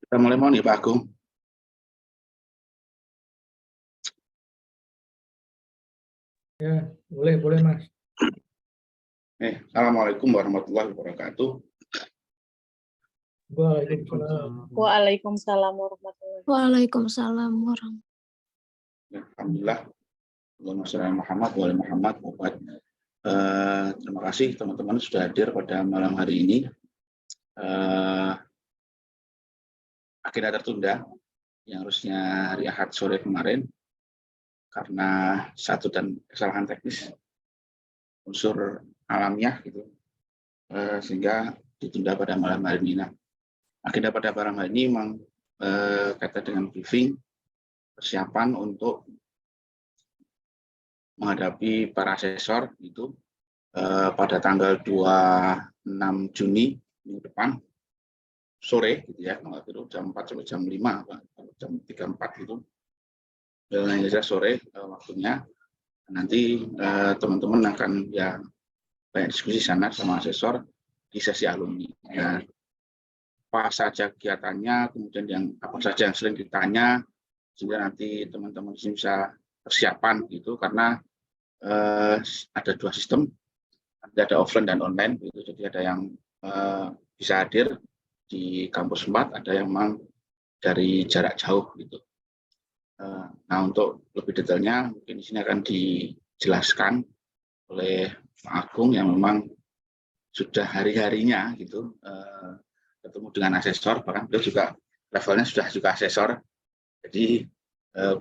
Kita mulai mau nih Pak Agung. Ya, boleh Mas. Assalamualaikum warahmatullahi wabarakatuh. Waalaikumsalam. Waalaikumsalam warahmatullahi wabarakatuh. Waalaikumsalam warahmatullahi. Alhamdulillah. Allahumma sholli ala Muhammad wa ala Muhammad. Terima kasih teman-teman sudah hadir pada malam hari ini. Akhirnya tertunda yang harusnya hari Ahad sore kemarin karena satu dan kesalahan teknis unsur alamiah gitu, sehingga ditunda pada malam hari ini. Nah, agenda pada malam hari ini memang kaitan dengan briefing persiapan untuk menghadapi para asesor itu pada tanggal 26 Juni minggu depan sore gitu ya, itu jam 4 sampai jam 5 jam 3.4 itu Indonesia sore waktunya. Nanti teman-teman akan ya banyak diskusi sana sama asesor di sesi alumni ya, apa saja kegiatannya, kemudian yang apa saja yang sering ditanya, sehingga nanti teman-teman bisa persiapan gitu, karena ada dua sistem, ada offline dan online gitu. Jadi ada yang bisa hadir di kampus 4, ada yang memang dari jarak jauh gitu. Nah, untuk lebih detailnya mungkin di sini akan dijelaskan oleh Pak Agung yang memang sudah hari-harinya gitu ketemu dengan asesor, bahkan beliau juga levelnya sudah juga asesor. Jadi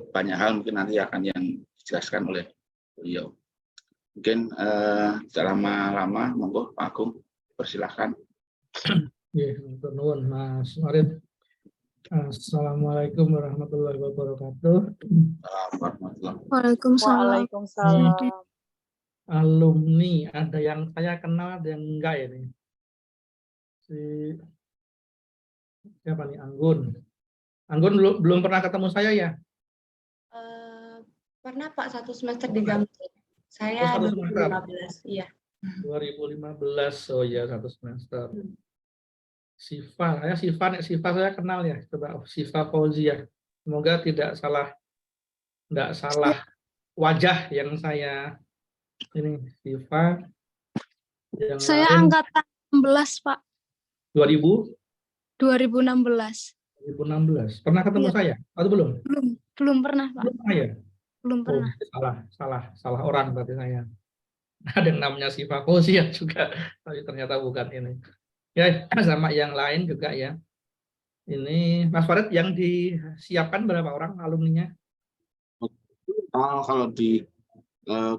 banyak hal mungkin nanti akan yang dijelaskan oleh beliau. Mungkin tidak lama-lama, monggo Pak Agung, persilahkan. Ya, nuwun Mas Marid. Assalamualaikum warahmatullahi wabarakatuh. Waalaikumsalam. Waalaikumsalam. Alumni, ada yang saya kenal, ada yang enggak ini. Siapa nih? Anggun. Anggun belum pernah ketemu saya ya? Pernah Pak, satu semester di Gamsut. Saya 2015, iya. 2015, oh ya, satu semester. Siva saya kenal ya. Coba Siva Fauzia. Semoga tidak salah wajah yang saya ini. Siva. Yang Saya lain, angkatan 16, Pak. 2016. 2016. Pernah ketemu Iya. saya atau belum? Belum pernah, Pak. Belum pernah ya? Belum Oh, pernah. salah orang berarti saya. Ada yang namanya Siva Fauzia juga, tapi ternyata bukan ini. Ya, sama yang lain juga ya. Ini Mas Farid, yang disiapkan berapa orang alumninya? Kalau di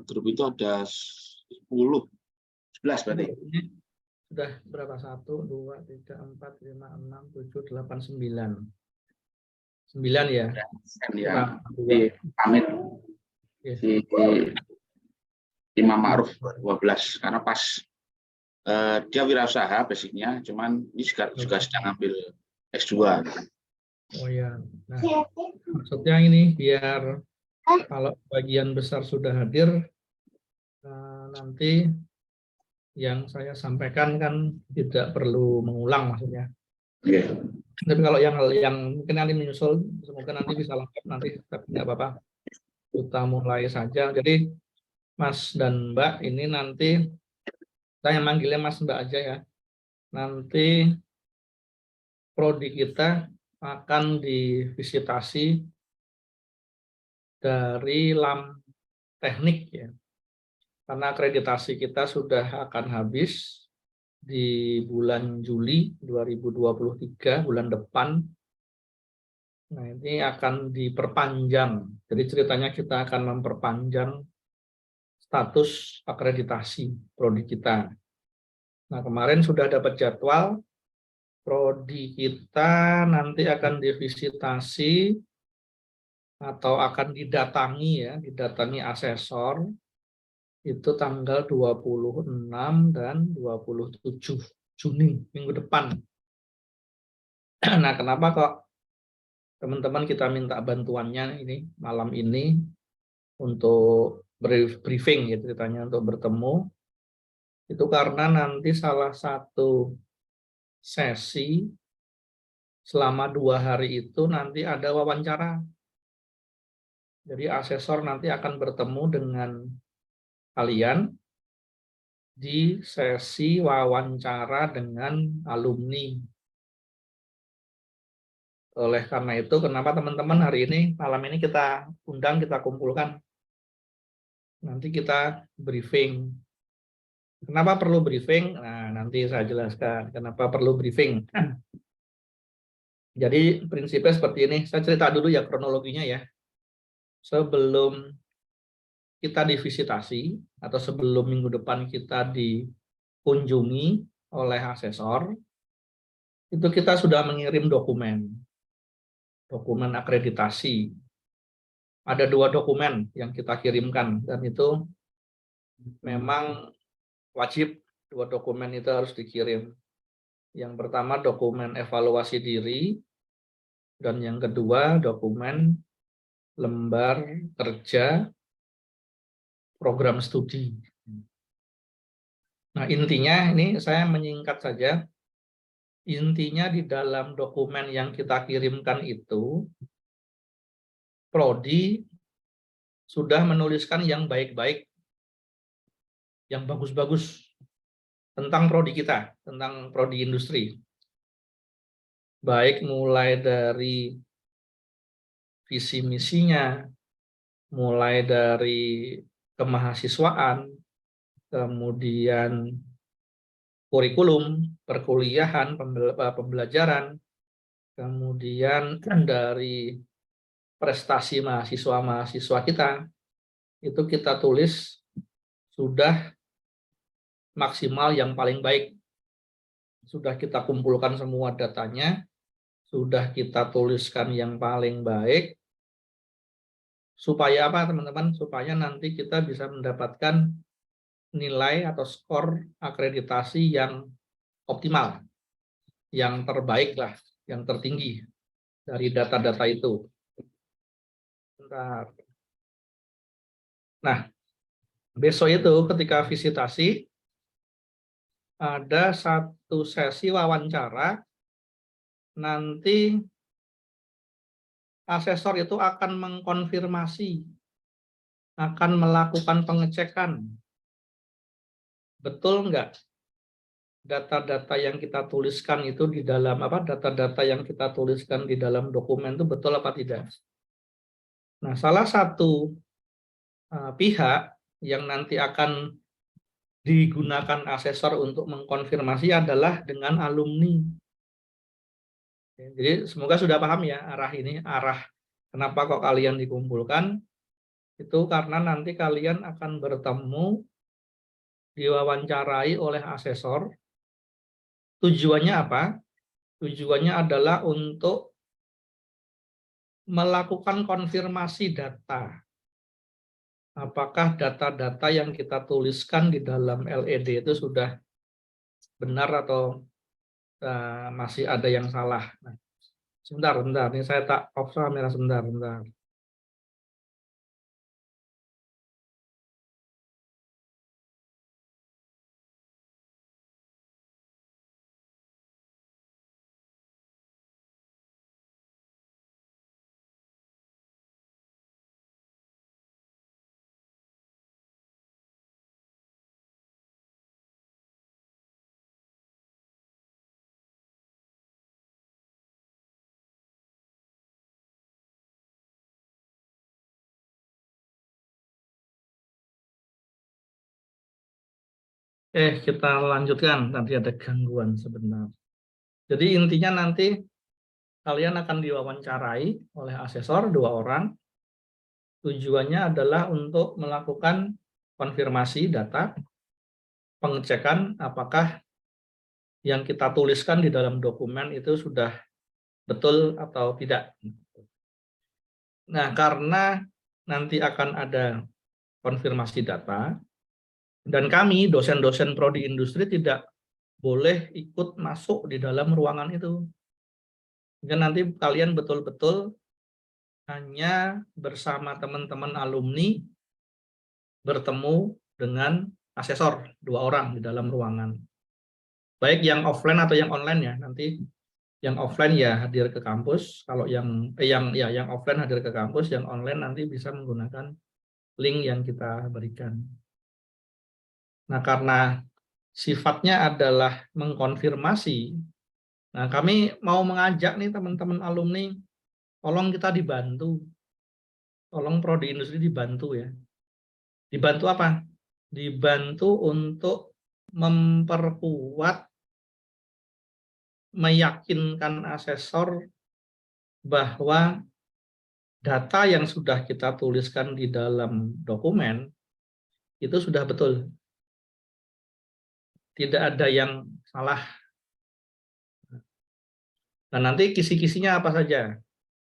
grup itu ada 11 berarti. Ini sudah berapa? 1, 2, 3, 4, 5, 6, 7, 8, 9. 9 ya? Ya, di pamit di Imam Ma'ruf 12, karena pas dia wirausaha basicnya, cuman ini juga sedang ambil S2. Oh ya, nah maksudnya ini biar kalau bagian besar sudah hadir, nanti yang saya sampaikan kan tidak perlu mengulang maksudnya. Yeah. Tapi kalau yang mungkin nanti menyusul, semoga nanti bisa lengkap nanti, tapi tidak apa-apa. Kita mulai saja. Jadi Mas dan Mbak ini nanti, saya manggilnya Mas Mbak aja ya. Nanti prodi kita akan divisitasi dari LAM teknik ya. Karena akreditasi kita sudah akan habis di bulan Juli 2023, bulan depan. Nah, ini akan diperpanjang. Jadi ceritanya kita akan memperpanjang status akreditasi prodi kita. Nah, kemarin sudah dapat jadwal, prodi kita nanti akan divisitasi atau akan didatangi asesor itu tanggal 26 dan 27 Juni minggu depan. Nah, kenapa kok teman-teman kita minta bantuannya ini malam ini untuk briefing gitu ceritanya, untuk bertemu itu karena nanti salah satu sesi selama 2 hari itu nanti ada wawancara. Jadi asesor nanti akan bertemu dengan kalian di sesi wawancara dengan alumni. Oleh karena itu, kenapa teman-teman hari ini, malam ini kita undang, kita kumpulkan. Nanti kita briefing. Kenapa perlu briefing? Nah, nanti saya jelaskan kenapa perlu briefing. Jadi prinsipnya seperti ini. Saya cerita dulu ya kronologinya ya. Sebelum kita divisitasi atau sebelum minggu depan kita dikunjungi oleh asesor, itu kita sudah mengirim dokumen akreditasi. Ada 2 dokumen yang kita kirimkan dan itu memang wajib 2 dokumen itu harus dikirim. Yang pertama dokumen evaluasi diri dan yang kedua dokumen lembar kerja program studi. Nah, intinya ini saya menyingkat saja. Intinya di dalam dokumen yang kita kirimkan itu, Prodi sudah menuliskan yang baik-baik, yang bagus-bagus tentang prodi kita, tentang prodi industri. Baik mulai dari visi misinya, mulai dari kemahasiswaan, kemudian kurikulum, perkuliahan, pembelajaran, kemudian dari prestasi mahasiswa-mahasiswa kita, itu kita tulis sudah maksimal yang paling baik. Sudah kita kumpulkan semua datanya, sudah kita tuliskan yang paling baik, supaya apa teman-teman? Supaya nanti kita bisa mendapatkan nilai atau skor akreditasi yang optimal, yang terbaik lah, yang tertinggi dari data-data itu. Bentar. Nah, besok itu ketika visitasi, ada 1 sesi wawancara, nanti asesor itu akan mengkonfirmasi, akan melakukan pengecekan. Betul enggak data-data yang kita tuliskan itu di dalam data-data yang kita tuliskan di dalam dokumen itu betul apa tidak? Nah, salah satu pihak yang nanti akan digunakan asesor untuk mengkonfirmasi adalah dengan alumni. Jadi semoga sudah paham ya arah ini, arah kenapa kok kalian dikumpulkan, itu karena nanti kalian akan bertemu, diwawancarai oleh asesor. Tujuannya apa? Tujuannya adalah untuk melakukan konfirmasi data. Apakah data-data yang kita tuliskan di dalam LED itu sudah benar atau masih ada yang salah. Nah, sebentar, ini saya tak off kamera sebentar. Kita lanjutkan, nanti ada gangguan sebentar. Jadi intinya nanti kalian akan diwawancarai oleh asesor 2 orang. Tujuannya adalah untuk melakukan konfirmasi data, pengecekan apakah yang kita tuliskan di dalam dokumen itu sudah betul atau tidak. Nah, karena nanti akan ada konfirmasi data, dan kami, dosen-dosen prodi industri, tidak boleh ikut masuk di dalam ruangan itu. Dan nanti kalian betul-betul hanya bersama teman-teman alumni bertemu dengan asesor 2 orang di dalam ruangan. Baik yang offline atau yang online ya, nanti Yang offline ya hadir ke kampus, kalau yang offline hadir ke kampus, yang online nanti bisa menggunakan link yang kita berikan. Nah, karena sifatnya adalah mengkonfirmasi, nah kami mau mengajak nih teman-teman alumni, tolong kita dibantu, tolong prodi industri dibantu ya. Dibantu apa? Dibantu untuk memperkuat, meyakinkan asesor bahwa data yang sudah kita tuliskan di dalam dokumen itu sudah betul. Tidak ada yang salah. Dan nanti kisi-kisinya apa saja?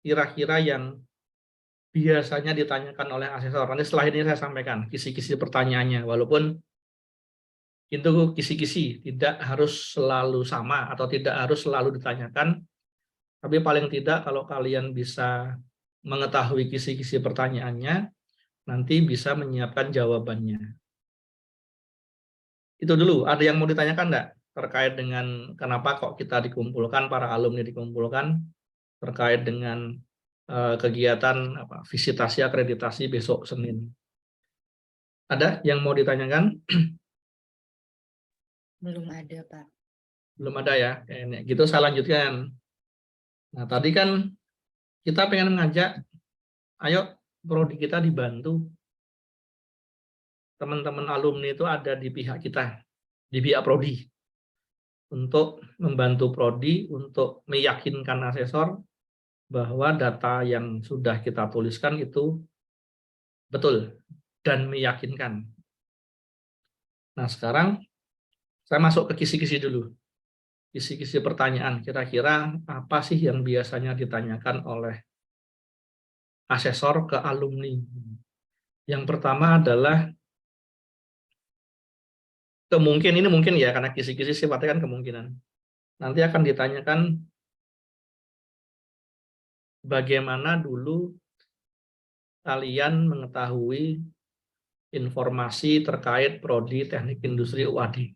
Kira-kira yang biasanya ditanyakan oleh asesor. Nanti setelah ini saya sampaikan kisi-kisi pertanyaannya. Walaupun itu kisi-kisi, tidak harus selalu sama atau tidak harus selalu ditanyakan. Tapi paling tidak kalau kalian bisa mengetahui kisi-kisi pertanyaannya, nanti bisa menyiapkan jawabannya. Itu dulu, ada yang mau ditanyakan enggak? Terkait dengan kenapa kok kita dikumpulkan, para alumni dikumpulkan, terkait dengan kegiatan visitasi akreditasi besok Senin. Ada yang mau ditanyakan? Belum ada, Pak. Belum ada ya? Gitu saya lanjutkan. Nah, tadi kan kita pengen mengajak, ayo prodi kita dibantu. Teman-teman alumni itu ada di pihak kita, di pihak prodi. Untuk membantu prodi, untuk meyakinkan asesor bahwa data yang sudah kita tuliskan itu betul dan meyakinkan. Nah, sekarang saya masuk ke kisi-kisi dulu. Kisi-kisi pertanyaan, kira-kira apa sih yang biasanya ditanyakan oleh asesor ke alumni? Yang pertama adalah kemungkinan, ini mungkin ya, karena kisi-kisi sifatnya kan kemungkinan. Nanti akan ditanyakan bagaimana dulu kalian mengetahui informasi terkait prodi teknik industri UAD.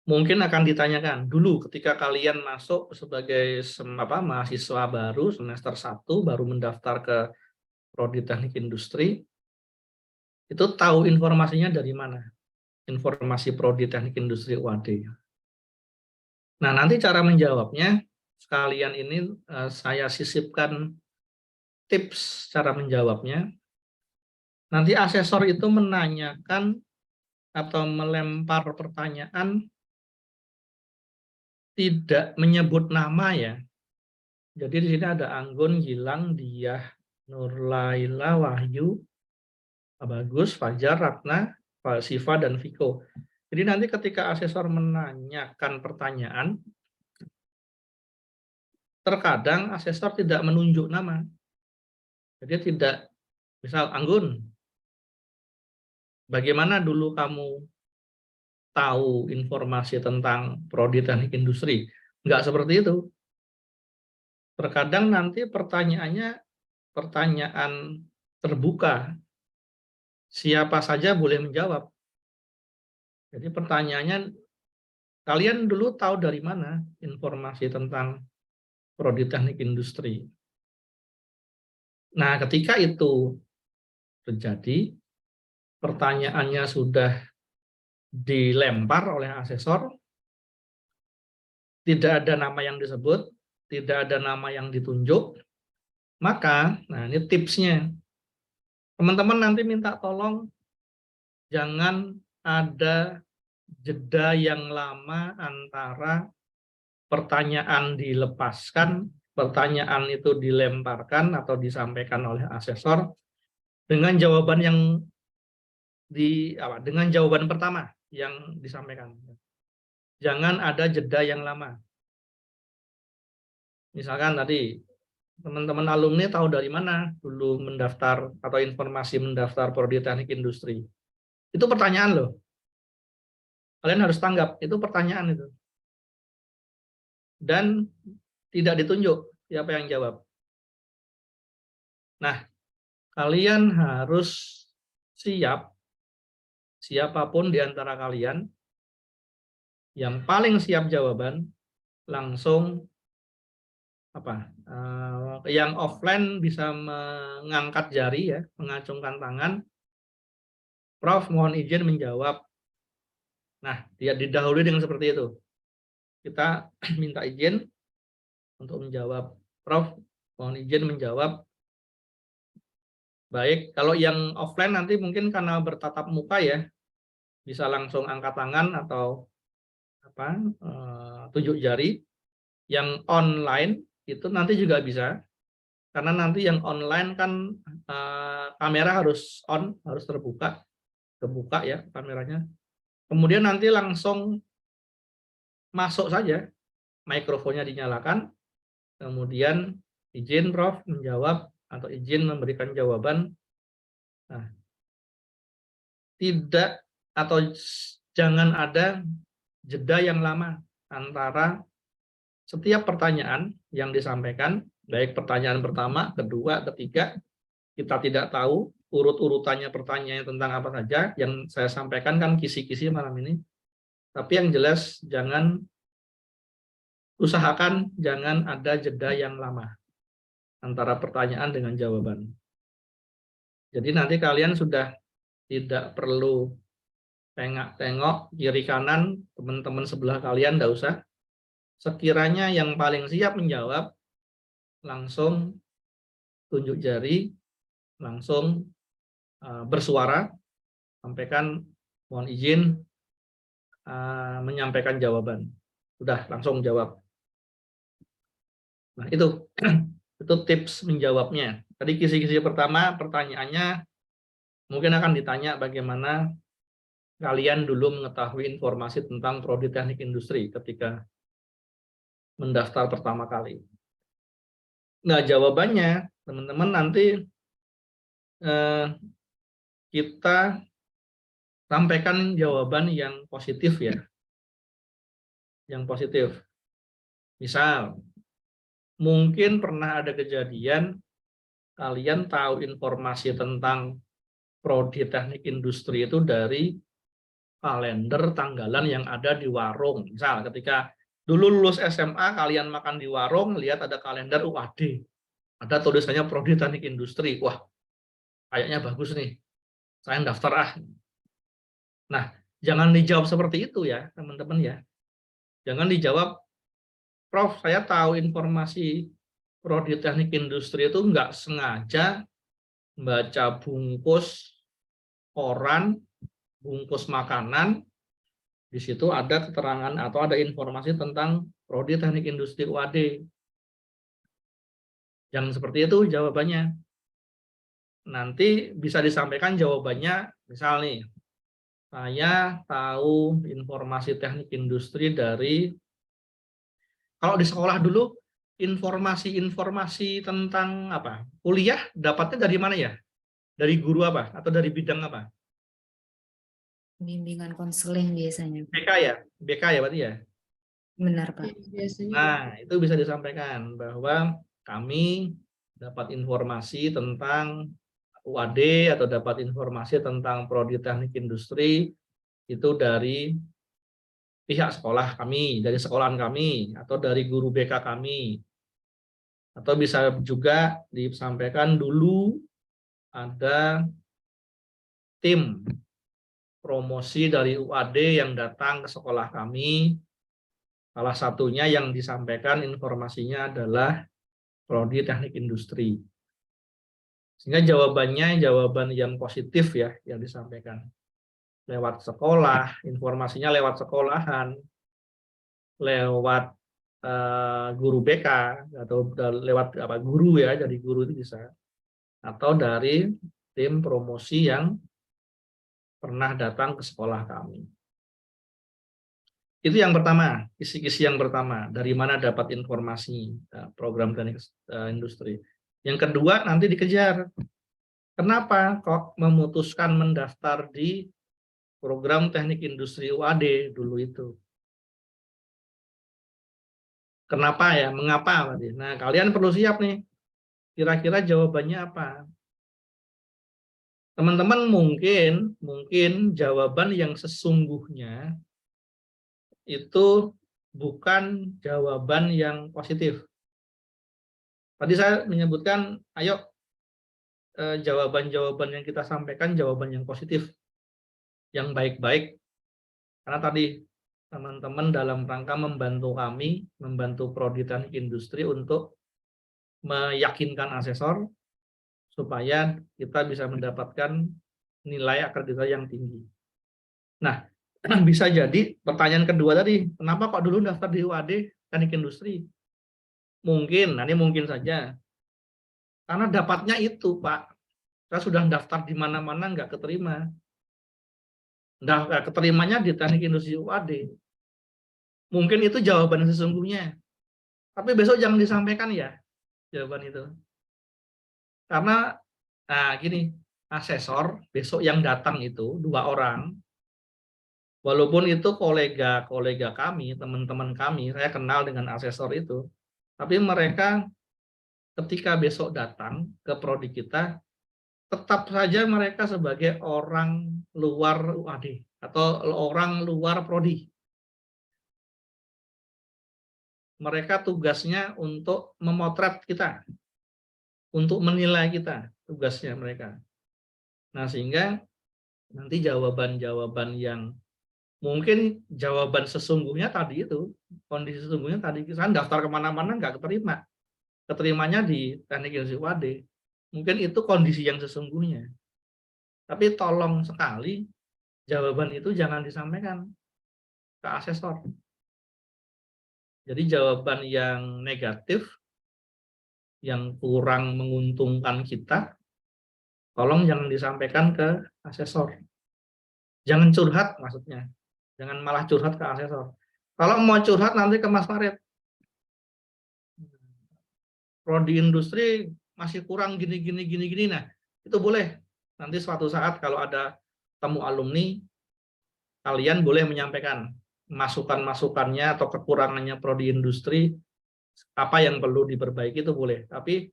Mungkin akan ditanyakan dulu ketika kalian masuk sebagai mahasiswa baru semester 1 baru mendaftar ke prodi teknik industri, itu tahu informasinya dari mana? Informasi prodi teknik industri UAD. Nah, nanti cara menjawabnya sekalian ini saya sisipkan tips cara menjawabnya. Nanti asesor itu menanyakan atau melempar pertanyaan tidak menyebut nama ya. Jadi di sini ada Anggun, Gilang, Diah, Nurlaila, Wahyu, Bagus, Fajar, Ratna, Siva, dan Viko. Jadi nanti ketika asesor menanyakan pertanyaan, terkadang asesor tidak menunjuk nama. Jadi tidak, misal Anggun, bagaimana dulu kamu tahu informasi tentang prodi teknik industri? Enggak seperti itu. Terkadang nanti pertanyaannya pertanyaan terbuka. Siapa saja boleh menjawab. Jadi pertanyaannya, kalian dulu tahu dari mana informasi tentang prodi teknik industri? Nah, ketika itu terjadi, pertanyaannya sudah dilempar oleh asesor, tidak ada nama yang disebut, tidak ada nama yang ditunjuk, maka, nah ini tipsnya, teman-teman nanti minta tolong jangan ada jeda yang lama antara pertanyaan dilepaskan, pertanyaan itu dilemparkan atau disampaikan oleh asesor dengan jawaban yang dengan jawaban pertama yang disampaikan. Jangan ada jeda yang lama. Misalkan tadi teman-teman alumni tahu dari mana dulu mendaftar atau informasi mendaftar prodi teknik industri. Itu pertanyaan loh. Kalian harus tanggap, itu pertanyaan itu. Dan tidak ditunjuk siapa yang jawab. Nah, kalian harus siap, siapapun di antara kalian yang paling siap jawaban, langsung yang offline bisa mengangkat jari ya, mengacungkan tangan. Prof, mohon izin menjawab. Nah, dia didahului dengan seperti itu. Kita minta izin untuk menjawab. Prof, mohon izin menjawab. Baik, kalau yang offline nanti mungkin karena bertatap muka ya, bisa langsung angkat tangan atau tunjuk jari. Yang online itu nanti juga bisa, karena nanti yang online kan kamera harus on, harus terbuka ya kameranya. Kemudian nanti langsung masuk saja, mikrofonnya dinyalakan, kemudian izin Prof menjawab atau izin memberikan jawaban. Nah, tidak atau jangan ada jeda yang lama antara setiap pertanyaan yang disampaikan, baik pertanyaan pertama, kedua, ketiga, kita tidak tahu urut-urutannya pertanyaannya tentang apa saja. Yang saya sampaikan kan kisi-kisi malam ini. Tapi yang jelas usahakan jangan ada jeda yang lama antara pertanyaan dengan jawaban. Jadi nanti kalian sudah tidak perlu tengok kiri kanan teman-teman sebelah kalian, enggak usah. Sekiranya yang paling siap menjawab, langsung tunjuk jari, langsung bersuara, sampaikan mohon izin menyampaikan jawaban. Sudah langsung jawab. Nah, itu tips menjawabnya. Tadi kisi-kisi pertama pertanyaannya mungkin akan ditanya bagaimana kalian dulu mengetahui informasi tentang prodi teknik industri ketika mendaftar pertama kali. Nah, jawabannya teman-teman nanti kita sampaikan jawaban yang positif ya. Yang positif. Misal, mungkin pernah ada kejadian kalian tahu informasi tentang prodi teknik industri itu dari kalender tanggalan yang ada di warung. Misal ketika dulu lulus SMA kalian makan di warung, lihat ada kalender UAD. Ada tulisannya prodi teknik industri. Wah, kayaknya bagus nih. Saya daftar ah. Nah, jangan dijawab seperti itu ya, teman-teman ya. Jangan dijawab, Prof, saya tahu informasi prodi teknik industri itu nggak sengaja baca bungkus koran, bungkus makanan, di situ ada keterangan atau ada informasi tentang prodi teknik industri UAD. Jangan seperti itu jawabannya. Nanti bisa disampaikan jawabannya, misal nih, saya tahu informasi teknik industri dari, kalau di sekolah dulu, informasi-informasi tentang apa? Kuliah dapatnya dari mana ya? Dari guru apa? Atau dari bidang apa? Bimbingan konseling biasanya. BK ya? BK ya berarti ya? Benar, Pak. Nah, itu bisa disampaikan bahwa kami dapat informasi tentang UAD atau dapat informasi tentang prodi teknik industri itu dari pihak sekolah kami, dari sekolahan kami, atau dari guru BK kami. Atau bisa juga disampaikan dulu ada tim promosi dari UAD yang datang ke sekolah kami. Salah satunya yang disampaikan informasinya adalah prodi teknik industri. Sehingga jawabannya jawaban yang positif ya yang disampaikan. Lewat sekolah, informasinya lewat sekolahan, lewat guru BK atau lewat guru ya, dari guru itu bisa, atau dari tim promosi yang pernah datang ke sekolah kami. Itu yang pertama, kisi-kisi yang pertama, dari mana dapat informasi program teknik industri. Yang kedua nanti dikejar, kenapa kok memutuskan mendaftar di program teknik industri UAD dulu itu. Kenapa ya, mengapa? Nah, kalian perlu siap nih, kira-kira jawabannya apa? Teman-teman mungkin jawaban yang sesungguhnya itu bukan jawaban yang positif. Tadi saya menyebutkan, ayo jawaban-jawaban yang kita sampaikan jawaban yang positif, yang baik-baik. Karena tadi teman-teman dalam rangka membantu kami, membantu Prodi Teknik Industri untuk meyakinkan asesor supaya kita bisa mendapatkan nilai akreditasi yang tinggi. Nah, bisa jadi pertanyaan kedua tadi, kenapa kok dulu daftar di UAD Teknik Industri? Mungkin, nah ini mungkin saja. Karena dapatnya itu, Pak. Saya sudah daftar di mana-mana nggak keterima. Nggak keterimanya di Teknik Industri UAD. Mungkin itu jawaban sesungguhnya. Tapi besok jangan disampaikan ya jawaban itu. Karena, nah gini, asesor besok yang datang itu 2 orang, walaupun itu kolega-kolega kami, teman-teman kami, saya kenal dengan asesor itu, tapi mereka ketika besok datang ke prodi kita, tetap saja mereka sebagai orang luar UAD atau orang luar prodi. Mereka tugasnya untuk memotret kita, untuk menilai kita, tugasnya mereka. Nah, sehingga nanti jawaban-jawaban yang mungkin jawaban sesungguhnya tadi itu, kondisi sesungguhnya tadi, saya daftar kemana-mana nggak keterima. Keterimanya di Teknik Industri UAD. Mungkin itu kondisi yang sesungguhnya. Tapi tolong sekali, jawaban itu jangan disampaikan ke asesor. Jadi jawaban yang negatif, yang kurang menguntungkan kita, tolong jangan disampaikan ke asesor. Jangan curhat maksudnya. Jangan malah curhat ke asesor. Kalau mau curhat nanti ke Mas Farid. Prodi industri masih kurang gini. Nah, itu boleh. Nanti suatu saat kalau ada temu alumni, kalian boleh menyampaikan masukan-masukannya atau kekurangannya prodi industri, apa yang perlu diperbaiki itu boleh. Tapi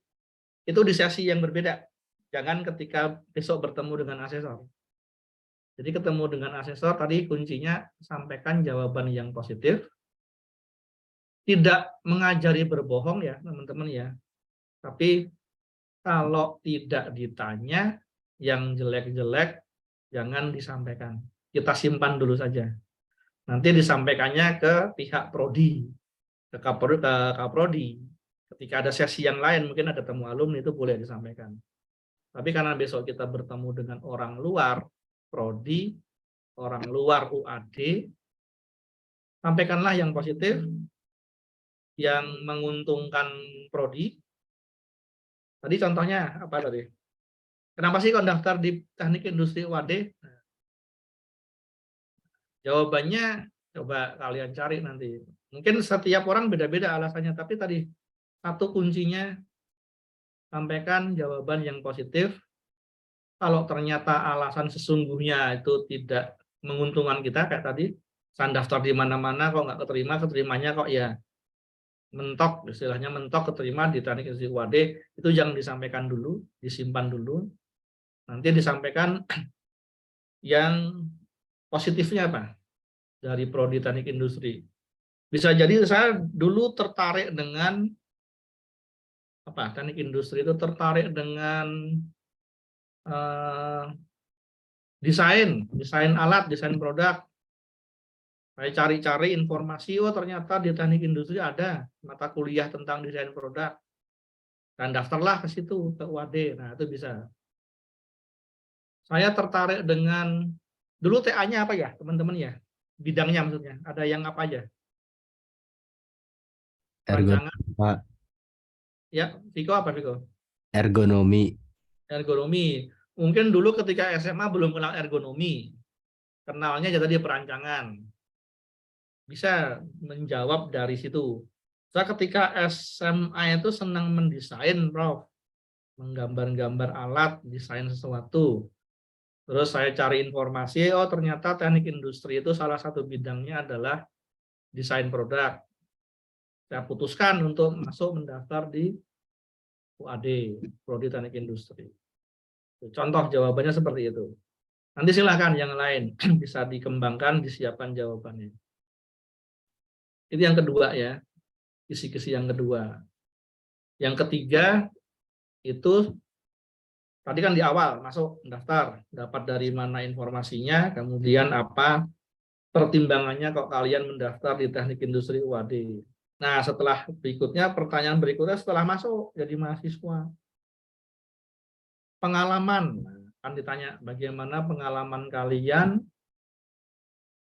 itu di sesi yang berbeda. Jangan ketika besok bertemu dengan asesor. Jadi ketemu dengan asesor tadi kuncinya sampaikan jawaban yang positif. Tidak mengajari berbohong ya teman-teman ya. Tapi kalau tidak ditanya yang jelek-jelek jangan disampaikan. Kita simpan dulu saja. Nanti disampaikannya ke pihak prodi, ke Kaprodi. Ketika ada sesi yang lain, mungkin ada temu alumni, itu boleh disampaikan. Tapi karena besok kita bertemu dengan orang luar prodi, orang luar UAD, sampaikanlah yang positif, yang menguntungkan prodi. Tadi contohnya apa tadi? Kenapa sih kok daftar di Teknik Industri UAD? Jawabannya coba kalian cari nanti. Mungkin setiap orang beda-beda alasannya, tapi tadi satu kuncinya sampaikan jawaban yang positif. Kalau ternyata alasan sesungguhnya itu tidak menguntungkan kita kayak tadi, saya daftar di mana-mana kok nggak keterimanya kok ya mentok, istilahnya mentok keterima di Teknik Industri UAD, itu jangan disampaikan dulu, disimpan dulu. Nanti disampaikan yang positifnya apa? Dari prodi Teknik Industri. Bisa jadi saya dulu tertarik dengan apa? Teknik Industri itu tertarik dengan desain alat, desain produk. Saya cari-cari informasi, oh ternyata di Teknik Industri ada mata kuliah tentang desain produk. Dan daftarlah ke situ, ke UAD. Nah, itu bisa. Saya tertarik dengan, dulu TA-nya apa ya, teman-teman ya? Bidangnya maksudnya, ada yang apa aja? Ergonomi, Pak. Ya, Viko apa Viko? Ergonomi. Ergonomi. Mungkin dulu ketika SMA belum kenal ergonomi. Kenalnya aja tadi perancangan. Bisa menjawab dari situ. Saya ketika SMA itu senang mendesain, Prof. Menggambar-gambar alat, desain sesuatu. Terus saya cari informasi, oh ternyata Teknik Industri itu salah satu bidangnya adalah desain produk. Saya putuskan untuk masuk mendaftar di UAD, Prodi Teknik Industri. Contoh jawabannya seperti itu. Nanti silahkan yang lain bisa dikembangkan, disiapkan jawabannya. Itu yang kedua ya, kisi-kisi yang kedua. Yang ketiga itu tadi kan di awal masuk daftar, dapat dari mana informasinya, kemudian apa pertimbangannya kok kalian mendaftar di Teknik Industri UAD. Nah, setelah berikutnya, pertanyaan berikutnya setelah masuk jadi mahasiswa. Pengalaman, kan ditanya bagaimana pengalaman kalian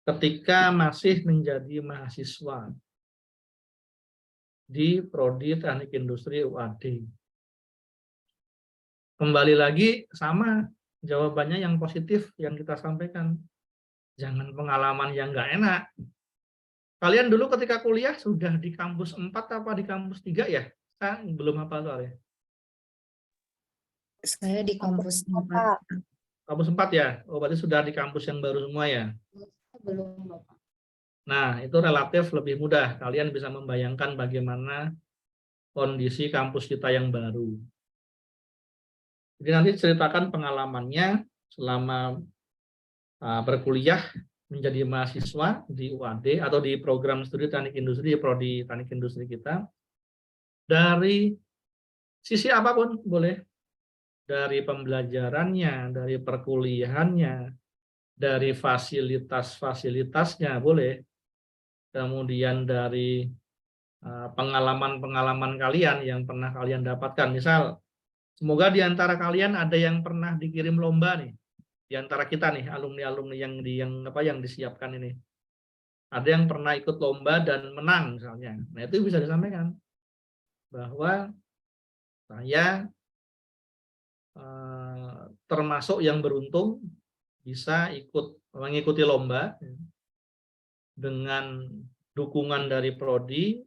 ketika masih menjadi mahasiswa di Prodi Teknik Industri UAD. Kembali lagi sama jawabannya yang positif yang kita sampaikan. Jangan pengalaman yang nggak enak. Kalian dulu ketika kuliah sudah di kampus 4 apa di kampus 3 ya? Saya belum hafal soalnya. Saya di kampus 4. Pak. Kampus 4 ya? Oh, berarti sudah di kampus yang baru semua ya? Belum, Bapak. Nah, itu relatif lebih mudah. Kalian bisa membayangkan bagaimana kondisi kampus kita yang baru. Jadi nanti ceritakan pengalamannya selama berkuliah menjadi mahasiswa di UAD atau di program studi teknik industri, di prodi teknik industri kita. Dari sisi apapun boleh. Dari pembelajarannya, dari perkuliahannya, dari fasilitas-fasilitasnya boleh. Kemudian dari pengalaman-pengalaman kalian yang pernah kalian dapatkan. Misal, semoga di antara kalian ada yang pernah dikirim lomba nih. Di antara kita nih, alumni-alumni yang disiapkan ini. Ada yang pernah ikut lomba dan menang misalnya. Nah, itu bisa disampaikan bahwa saya termasuk yang beruntung bisa mengikuti lomba dengan dukungan dari prodi.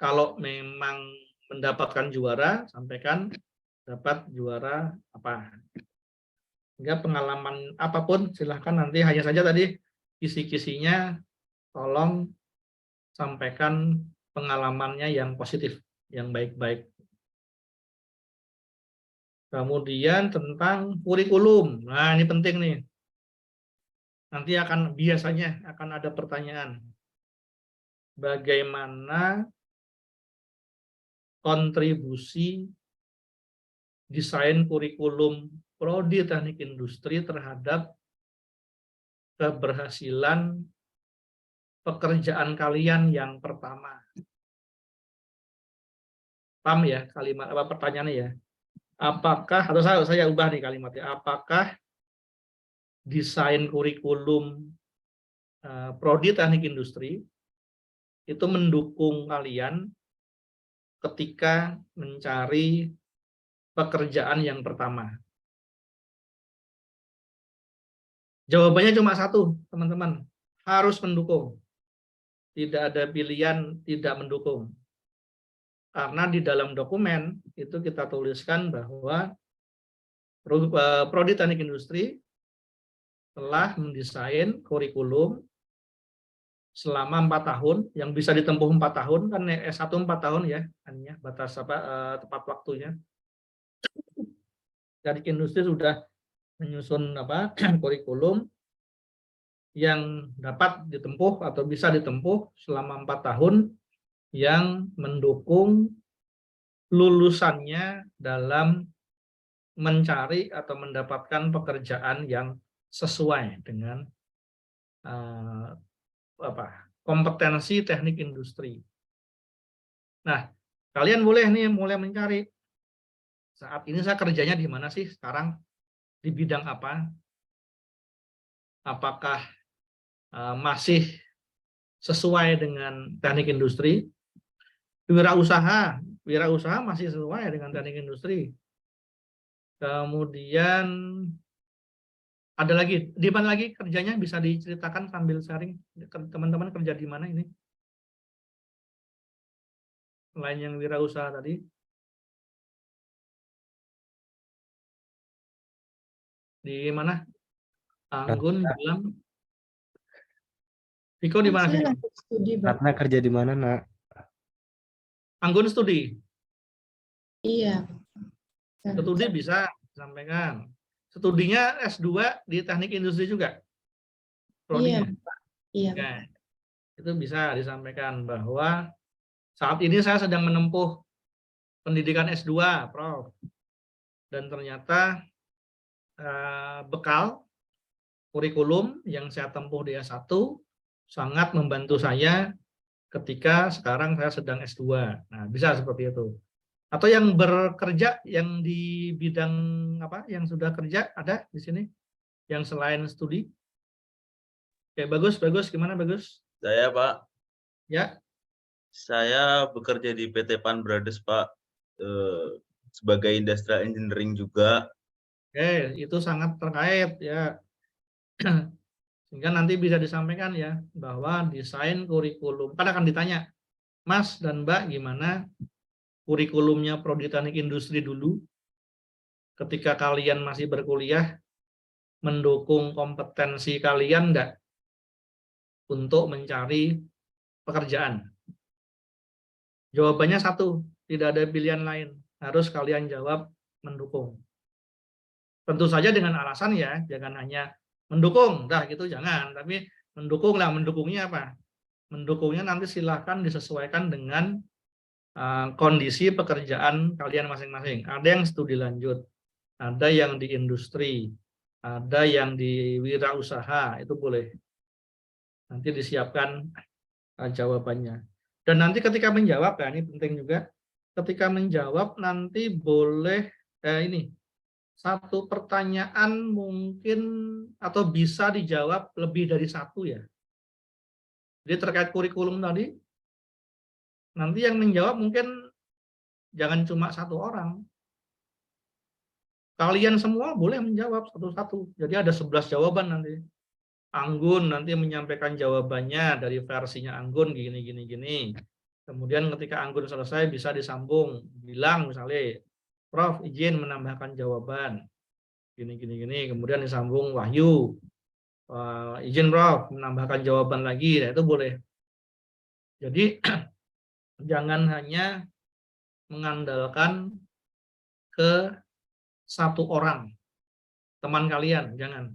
Kalau memang mendapatkan juara, sampaikan dapat juara apa. Sehingga pengalaman apapun silahkan nanti, hanya saja tadi kisi-kisinya tolong sampaikan pengalamannya yang positif, yang baik-baik. Kemudian tentang kurikulum. Nah, ini penting nih. Nanti biasanya akan ada pertanyaan. Bagaimana kontribusi desain kurikulum Prodi Teknik Industri terhadap keberhasilan pekerjaan kalian yang pertama? Paham ya kalimat apa pertanyaannya ya? Apakah, atau saya ubah nih kalimatnya, apakah desain kurikulum Prodi Teknik Industri itu mendukung kalian ketika mencari pekerjaan yang pertama? Jawabannya cuma satu, teman-teman. Harus mendukung. Tidak ada pilihan tidak mendukung. Karena di dalam dokumen itu kita tuliskan bahwa Prodi Teknik Industri telah mendesain kurikulum selama 4 tahun, yang bisa ditempuh 4 tahun, kan S1 4 tahun ya, batas tepat waktunya. Teknik Industri sudah menyusun kurikulum yang dapat ditempuh atau bisa ditempuh selama 4 tahun, yang mendukung lulusannya dalam mencari atau mendapatkan pekerjaan yang sesuai dengan kompetensi teknik industri. Nah, kalian boleh nih mulai mencari. Saat ini saya kerjanya di mana sih sekarang? Di bidang apa? Apakah masih sesuai dengan teknik industri? Wirausaha masih sesuai dengan teknik industri. Kemudian ada lagi, di mana lagi kerjanya, bisa diceritakan sambil sharing. Teman-teman kerja di mana ini? Selain yang wirausaha tadi. Di mana? Anggun, Bilang. Viko di mana? Karena kerja di mana, Nak? Anggun studi. Iya. Studi bisa sampaikan. Studinya S2 di teknik industri juga. Iya, Prodinya. Iya. Nah, itu bisa disampaikan bahwa saat ini saya sedang menempuh pendidikan S2, Prof. Dan ternyata bekal kurikulum yang saya tempuh di S1 sangat membantu saya ketika sekarang saya sedang S2. Nah, bisa seperti itu. Atau yang bekerja, yang di bidang apa, yang sudah kerja ada di sini, yang selain studi. Oke, bagus, gimana bagus? Saya Pak, Ya, saya bekerja di PT Pan Brothers Pak, sebagai industrial engineering juga. oke, itu sangat terkait ya. Sehingga nanti bisa disampaikan ya bahwa desain kurikulum, kan akan ditanya, Mas dan Mbak gimana kurikulumnya Prodi Teknik Industri dulu ketika kalian masih berkuliah, mendukung kompetensi kalian enggak untuk mencari pekerjaan? Jawabannya satu, tidak ada pilihan lain. Harus kalian jawab mendukung. Tentu saja dengan alasan ya, jangan hanya mendukung, dah gitu jangan. Tapi mendukung lah, mendukungnya apa? Mendukungnya nanti silahkan disesuaikan dengan kondisi pekerjaan kalian masing-masing. Ada yang studi lanjut, ada yang di industri, ada yang di wirausaha, itu boleh. Nanti disiapkan jawabannya. Dan nanti ketika menjawab, ya ini penting juga, ketika menjawab nanti boleh ini satu pertanyaan mungkin atau bisa dijawab lebih dari satu ya. Jadi terkait kurikulum tadi, nanti yang menjawab mungkin jangan cuma satu orang. Kalian semua boleh menjawab satu-satu. Jadi ada 11 jawaban nanti. Anggun nanti menyampaikan jawabannya dari versinya Anggun gini. Kemudian ketika Anggun selesai bisa disambung, bilang misalnya, Prof izin menambahkan jawaban gini. Kemudian disambung Wahyu, izin Prof menambahkan jawaban lagi, nah itu boleh. Jadi jangan hanya mengandalkan ke satu orang teman kalian, jangan.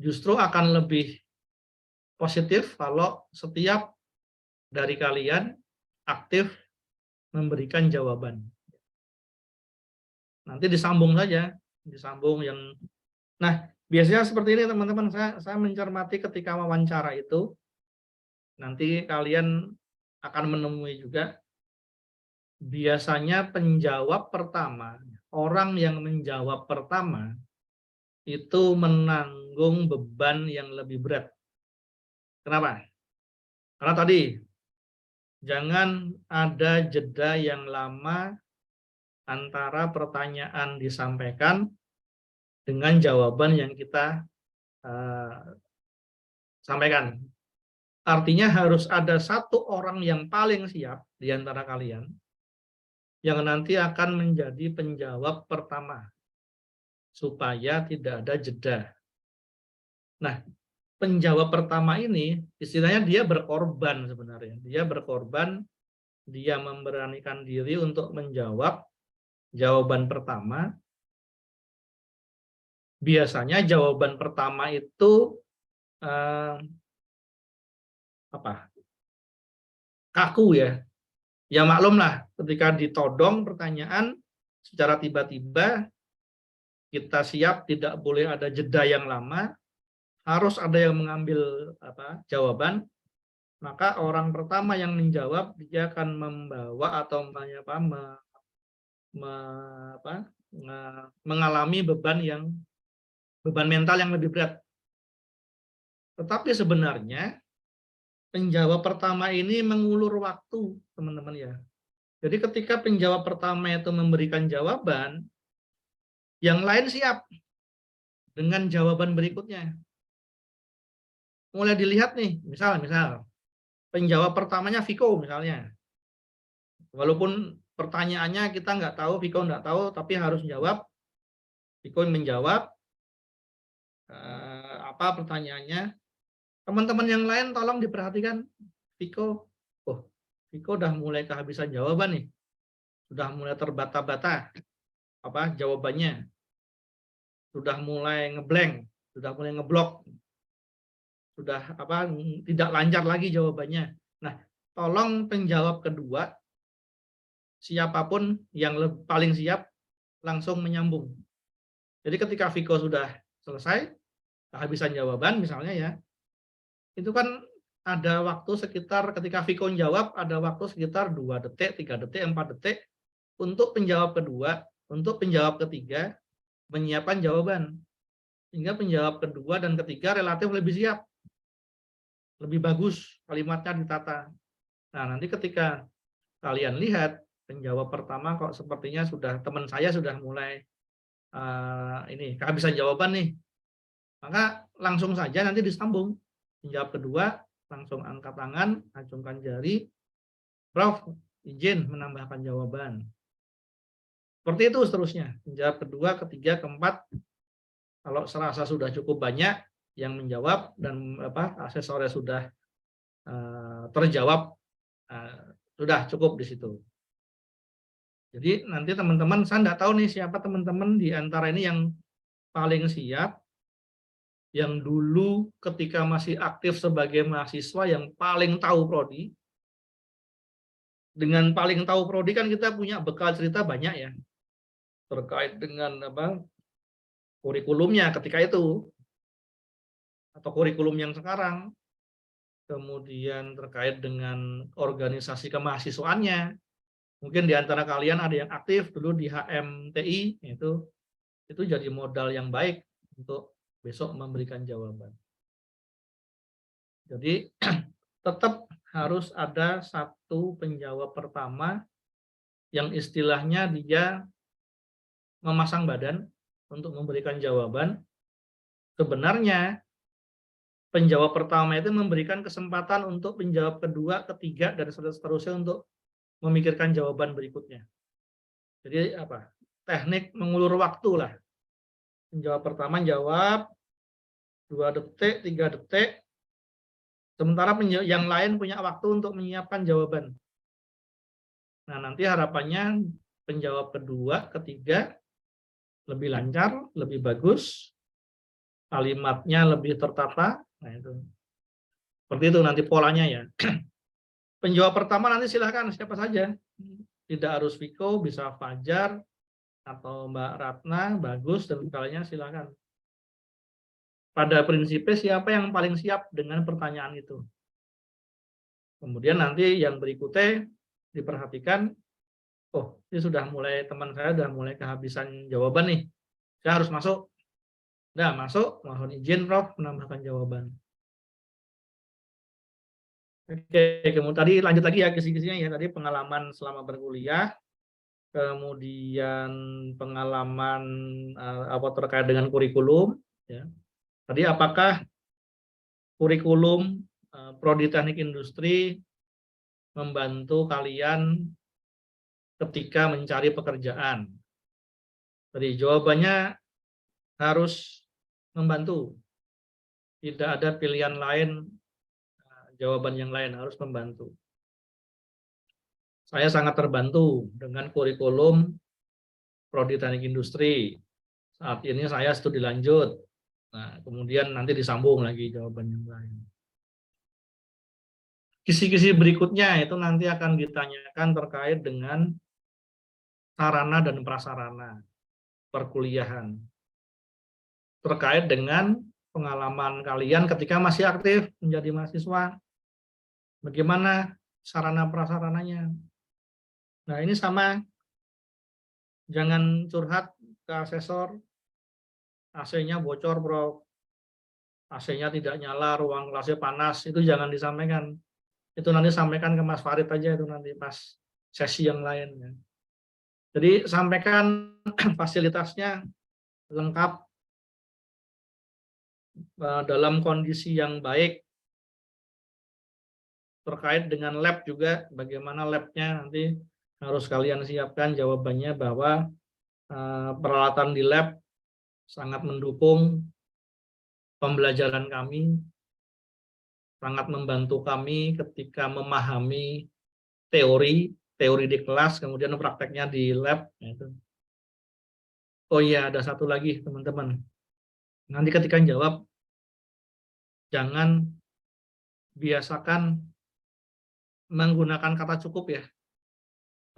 Justru akan lebih positif kalau setiap dari kalian aktif memberikan jawaban. Nanti disambung saja, disambung yang. Nah, biasanya seperti ini teman-teman, saya mencermati ketika wawancara itu, nanti kalian akan menemui juga, biasanya penjawab pertama, orang yang menjawab pertama, itu menanggung beban yang lebih berat. Kenapa? Karena tadi, jangan ada jeda yang lama antara pertanyaan disampaikan dengan jawaban yang kita sampaikan. Artinya harus ada satu orang yang paling siap di antara kalian yang nanti akan menjadi penjawab pertama supaya tidak ada jeda. Nah, penjawab pertama ini istilahnya dia berkorban sebenarnya. Dia berkorban, dia memberanikan diri untuk menjawab jawaban pertama. Biasanya jawaban pertama itu kaku ya. Ya maklumlah ketika ditodong pertanyaan secara tiba-tiba, kita siap tidak boleh ada jeda yang lama, harus ada yang mengambil jawaban, maka orang pertama yang menjawab dia akan membawa atau mengalami beban mental yang lebih berat. Tetapi sebenarnya penjawab pertama ini mengulur waktu, teman-teman ya. Jadi ketika penjawab pertama itu memberikan jawaban, yang lain siap dengan jawaban berikutnya. Mulai dilihat nih, misal penjawab pertamanya Viko misalnya. Walaupun pertanyaannya kita nggak tahu, Viko nggak tahu, tapi harus jawab. Viko menjawab apa pertanyaannya. Teman-teman yang lain tolong diperhatikan. Viko udah mulai kehabisan jawaban nih. Sudah mulai terbata-bata jawabannya. Sudah mulai ngeblank, sudah mulai ngeblok. sudah tidak lancar lagi jawabannya. Nah, tolong penjawab kedua, siapapun yang paling siap langsung menyambung. Jadi ketika Viko sudah selesai, kehabisan jawaban misalnya ya, itu kan ada waktu sekitar ketika Viko jawab, ada waktu sekitar 2 detik, 3 detik, 4 detik untuk penjawab kedua, untuk penjawab ketiga, menyiapkan jawaban. Sehingga penjawab kedua dan ketiga relatif lebih siap. Lebih bagus kalimatnya ditata. Nah, nanti ketika kalian lihat penjawab pertama kok sepertinya sudah, teman saya sudah mulai ini kehabisan jawaban nih. Maka langsung saja nanti disambung. Penjawab kedua langsung angkat tangan, acungkan jari, Prof, izin menambahkan jawaban. Seperti itu seterusnya. Penjawab kedua, ketiga, keempat. Kalau serasa sudah cukup banyak yang menjawab dan asesornya sudah terjawab, sudah cukup di situ. Jadi nanti teman-teman, saya nggak tahu nih siapa teman-teman di antara ini yang paling siap, yang dulu ketika masih aktif sebagai mahasiswa yang paling tahu prodi. Dengan paling tahu prodi kan kita punya bekal cerita banyak ya, terkait dengan kurikulumnya ketika itu, atau kurikulum yang sekarang, kemudian terkait dengan organisasi kemahasiswaannya. Mungkin di antara kalian ada yang aktif dulu di HMTI, itu jadi modal yang baik untuk besok memberikan jawaban. Jadi tetap harus ada satu penjawab pertama yang istilahnya dia memasang badan untuk memberikan jawaban. Sebenarnya penjawab pertama itu memberikan kesempatan untuk penjawab kedua, ketiga, dan seterusnya untuk memikirkan jawaban berikutnya. Jadi teknik mengulur waktu lah. Penjawab pertama jawab 2 detik, 3 detik, sementara yang lain punya waktu untuk menyiapkan jawaban. Nah, nanti harapannya penjawab kedua, ketiga lebih lancar, lebih bagus, kalimatnya lebih tertata. Nah, itu. Seperti itu nanti polanya ya. Penjawab pertama nanti silahkan siapa saja. Tidak harus Viko, bisa Fajar, atau Mbak Ratna, bagus, dan kalian silakan. Pada prinsipnya siapa yang paling siap dengan pertanyaan itu. Kemudian nanti yang berikutnya diperhatikan, oh ini sudah mulai, teman saya sudah mulai kehabisan jawaban nih, saya harus masuk. Nah, masuk, mohon izin Prof menambahkan jawaban. Oke, kemudian tadi lanjut lagi ya kisi-kisinya ya, tadi pengalaman selama berkuliah, kemudian pengalaman terkait dengan kurikulum ya. Tadi apakah kurikulum prodi teknik industri membantu kalian ketika mencari pekerjaan? Jadi jawabannya harus membantu. Tidak ada pilihan lain, jawaban yang lain, harus membantu. Saya sangat terbantu dengan kurikulum prodi teknik industri. Saat ini saya studi lanjut. Nah, kemudian nanti disambung lagi jawaban yang lain. Kisi-kisi berikutnya itu nanti akan ditanyakan terkait dengan sarana dan prasarana perkuliahan. Terkait dengan pengalaman kalian ketika masih aktif menjadi mahasiswa. Bagaimana sarana prasarananya? Nah, ini sama, jangan curhat ke asesor, AC-nya bocor, Bro. AC-nya tidak nyala, ruang kelasnya panas, itu jangan disampaikan. Itu nanti sampaikan ke Mas Farid aja, itu nanti pas sesi yang lain. Ya. Jadi sampaikan fasilitasnya lengkap, dalam kondisi yang baik. Terkait dengan lab juga, bagaimana labnya nanti harus kalian siapkan jawabannya bahwa peralatan di lab sangat mendukung pembelajaran kami, sangat membantu kami ketika memahami teori di kelas, kemudian prakteknya di lab. Oh iya, ada satu lagi teman-teman. Nanti ketika jawab, jangan biasakan menggunakan kata cukup ya.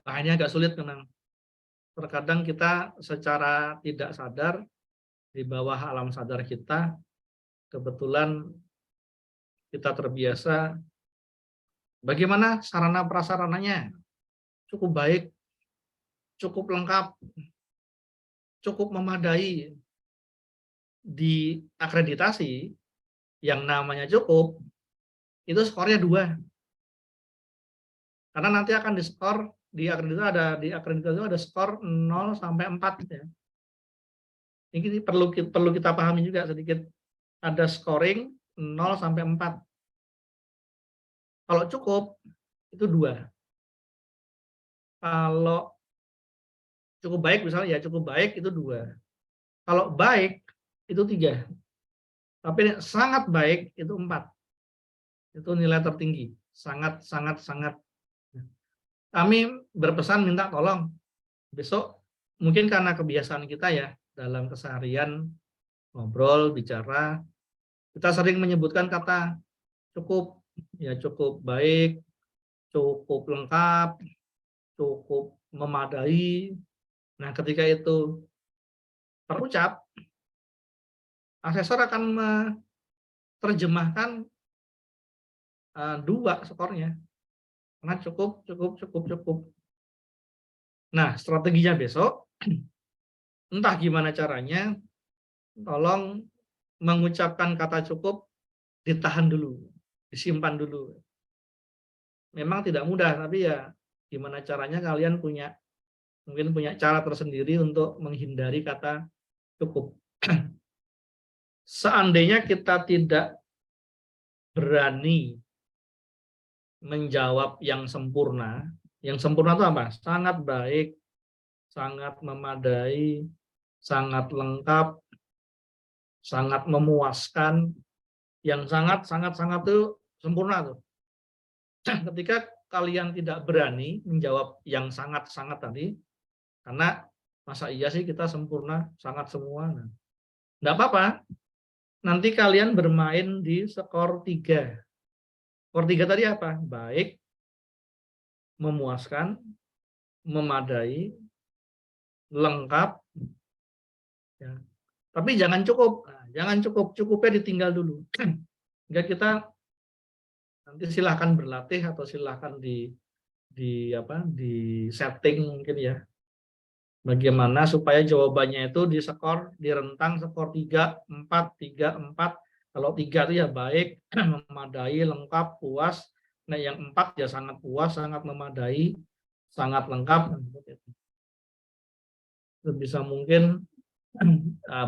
Ini agak sulit memang. Terkadang kita secara tidak sadar, di bawah alam sadar kita, kebetulan kita terbiasa bagaimana sarana prasarananya, cukup baik, cukup lengkap, cukup memadai. Di akreditasi yang namanya cukup itu skornya 2, karena nanti akan diskor di akreditasi ada skor 0 sampai 4 ya. Ini perlu kita pahami juga sedikit, ada scoring 0 sampai 4. Kalau cukup itu 2. Kalau cukup baik misalnya ya cukup baik itu 2. Kalau baik itu 3. Tapi sangat baik itu 4. Itu nilai tertinggi. Sangat. Kami berpesan minta tolong besok, mungkin karena kebiasaan kita ya dalam keseharian ngobrol, bicara, kita sering menyebutkan kata cukup, ya cukup baik, cukup lengkap, cukup memadai. Nah, ketika itu terucap, asesor akan menerjemahkan 2 skornya. Karena cukup. Nah, strateginya besok, entah gimana caranya, tolong mengucapkan kata cukup ditahan dulu, disimpan dulu. Memang tidak mudah, tapi ya gimana caranya kalian mungkin punya cara tersendiri untuk menghindari kata cukup. Seandainya kita tidak berani menjawab yang sempurna itu apa? Sangat baik, sangat memadai, sangat lengkap, sangat memuaskan, yang sangat itu sempurna tuh. Ketika kalian tidak berani menjawab yang sangat tadi, karena masa iya sih kita sempurna, sangat semua. Enggak apa-apa. Nanti kalian bermain di skor 3. Skor 3 tadi apa? Baik, memuaskan, memadai, lengkap. Ya. Tapi jangan cukup. Jangan cukupnya ditinggal dulu. Enggak, kita nanti silahkan berlatih atau silahkan di setting mungkin ya. Bagaimana supaya jawabannya itu di rentang skor 3, 4, 3, 4. Kalau 3 itu ya baik, memadai, lengkap, puas. Nah, yang 4 ya sangat puas, sangat memadai, sangat lengkap. Sebisa mungkin,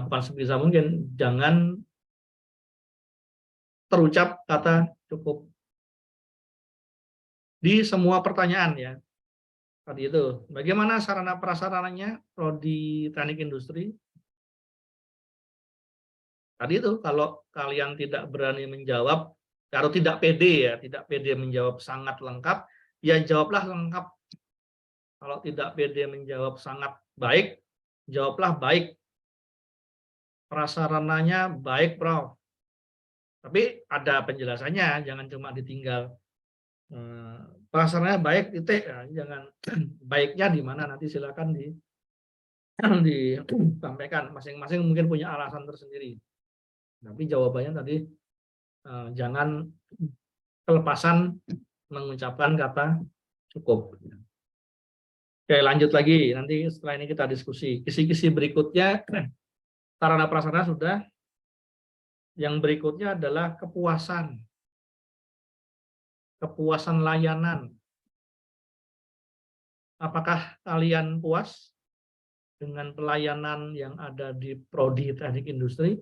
bukan sebisa mungkin, jangan terucap kata cukup di semua pertanyaan ya. Tadi itu, bagaimana sarana prasarananya prodi teknik industri? Tadi itu, kalau kalian tidak berani menjawab, kalau tidak pede menjawab sangat lengkap, ya jawablah lengkap. Kalau tidak pede menjawab sangat baik, jawablah baik. Prasarananya baik, Prof. Tapi ada penjelasannya, jangan cuma ditinggal. Prasarannya baik, titik. Ya, jangan baiknya di mana, nanti silakan disampaikan. Masing-masing mungkin punya alasan tersendiri. Tapi jawabannya tadi jangan kelepasan mengucapkan kata cukup. Oke, lanjut lagi. Nanti setelah ini kita diskusi. Kisi-kisi berikutnya, sarana prasarana sudah. Yang berikutnya adalah kepuasan. Kepuasan layanan. Apakah kalian puas dengan pelayanan yang ada di prodi teknik industri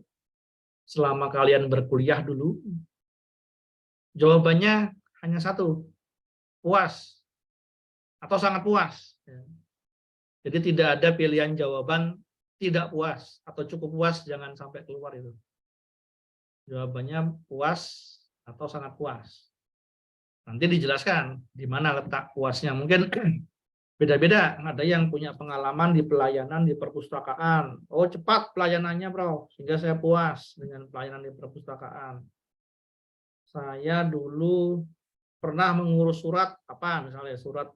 selama kalian berkuliah dulu? Jawabannya hanya satu, puas atau sangat puas. Jadi tidak ada pilihan jawaban tidak puas atau cukup puas, jangan sampai keluar itu. Jawabannya puas atau sangat puas. Nanti dijelaskan di mana letak puasnya. Mungkin beda-beda. Ada yang punya pengalaman di pelayanan di perpustakaan. Oh, cepat pelayanannya, Bro, sehingga saya puas dengan pelayanan di perpustakaan. saya dulu pernah mengurus surat apa misalnya surat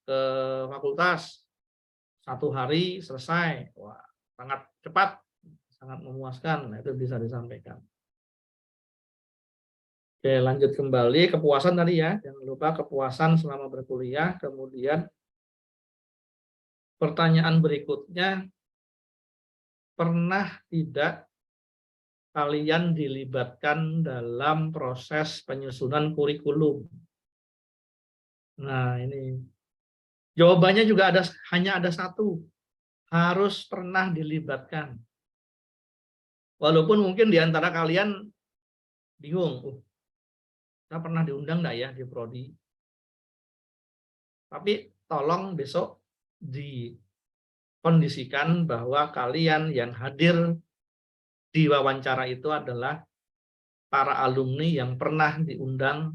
ke fakultas 1 hari selesai. Wah, sangat cepat, sangat memuaskan. Nah, itu bisa disampaikan. Oke, lanjut kembali kepuasan tadi ya. Jangan lupa kepuasan selama berkuliah. Kemudian pertanyaan berikutnya, pernah tidak kalian dilibatkan dalam proses penyusunan kurikulum? Nah, ini jawabannya juga hanya ada satu, harus pernah dilibatkan. Walaupun mungkin di antara kalian bingung, kita pernah diundang nggak ya di prodi? Tapi tolong besok dikondisikan bahwa kalian yang hadir di wawancara itu adalah para alumni yang pernah diundang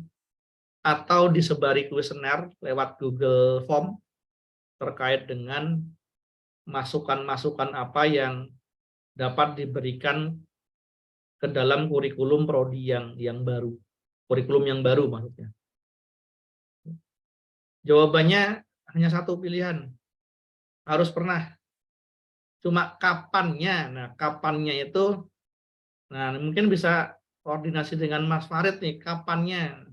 atau disebari kuesioner lewat Google Form terkait dengan masukan-masukan apa yang dapat diberikan ke dalam kurikulum prodi yang baru, kurikulum yang baru maksudnya. Jawabannya hanya satu pilihan, harus pernah. Cuma kapannya, nah kapannya itu, nah mungkin bisa koordinasi dengan Mas Farid nih, kapannya.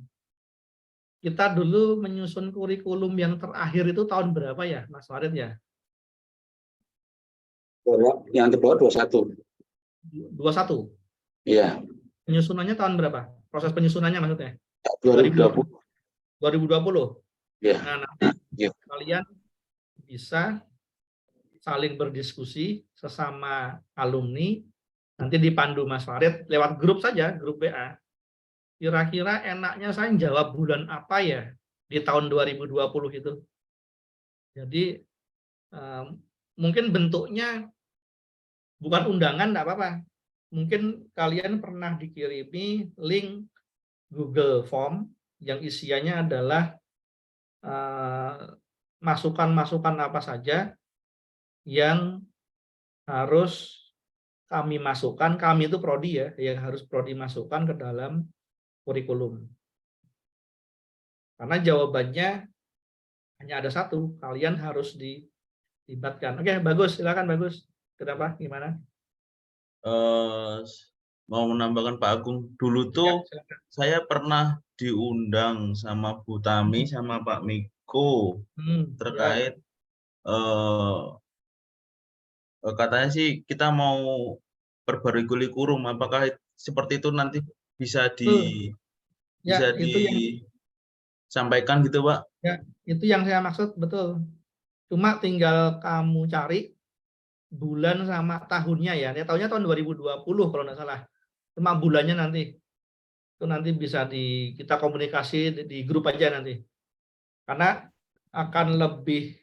Kita dulu menyusun kurikulum yang terakhir itu tahun berapa ya, Mas Farid ya? Yang terbaru 21. 21? Iya. Penyusunannya tahun berapa? Proses penyusunannya maksudnya? 2020. 2020? Iya. Nah, nanti Iya. kalian bisa saling berdiskusi sesama alumni, nanti dipandu Mas Farid lewat grup saja, grup WA. Kira-kira enaknya saya jawab bulan apa ya di tahun 2020 itu. Jadi mungkin bentuknya bukan undangan, enggak apa-apa. Mungkin kalian pernah dikirimi link Google Form yang isiannya adalah masukan-masukan apa saja yang harus kami masukkan, kami itu prodi ya, yang harus prodi masukkan ke dalam kurikulum. Karena jawabannya hanya ada satu, kalian harus dilibatkan. Oke, bagus, silakan bagus. Kenapa? Gimana? Mau menambahkan Pak Agung, dulu tuh saya pernah diundang sama Bu Tami sama Pak Miko terkait katanya sih kita mau perbarui kurikulum, apakah seperti itu nanti bisa disampaikan gitu Pak? Ya, itu yang saya maksud, betul. Cuma tinggal kamu cari bulan sama tahunnya ya. Dia tahunnya tahun 2020 kalau nggak salah. Cuma bulannya nanti. Itu nanti bisa kita komunikasi di grup aja nanti. Karena akan lebih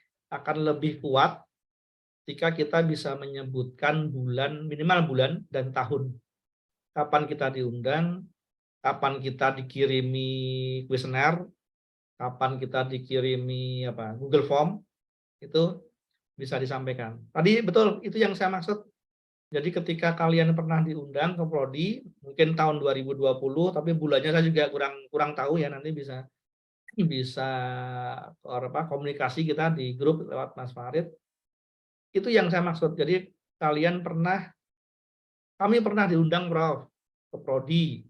kuat jika kita bisa menyebutkan bulan, minimal bulan dan tahun. Kapan kita diundang, kapan kita dikirimi kuesioner, kapan kita dikirimi Google Form, itu bisa disampaikan. Tadi betul, itu yang saya maksud. Jadi ketika kalian pernah diundang ke prodi, mungkin tahun 2020, tapi bulannya saya juga kurang tahu ya, nanti bisa komunikasi kita di grup lewat Mas Farid. Itu yang saya maksud. Jadi kami pernah diundang Prof ke prodi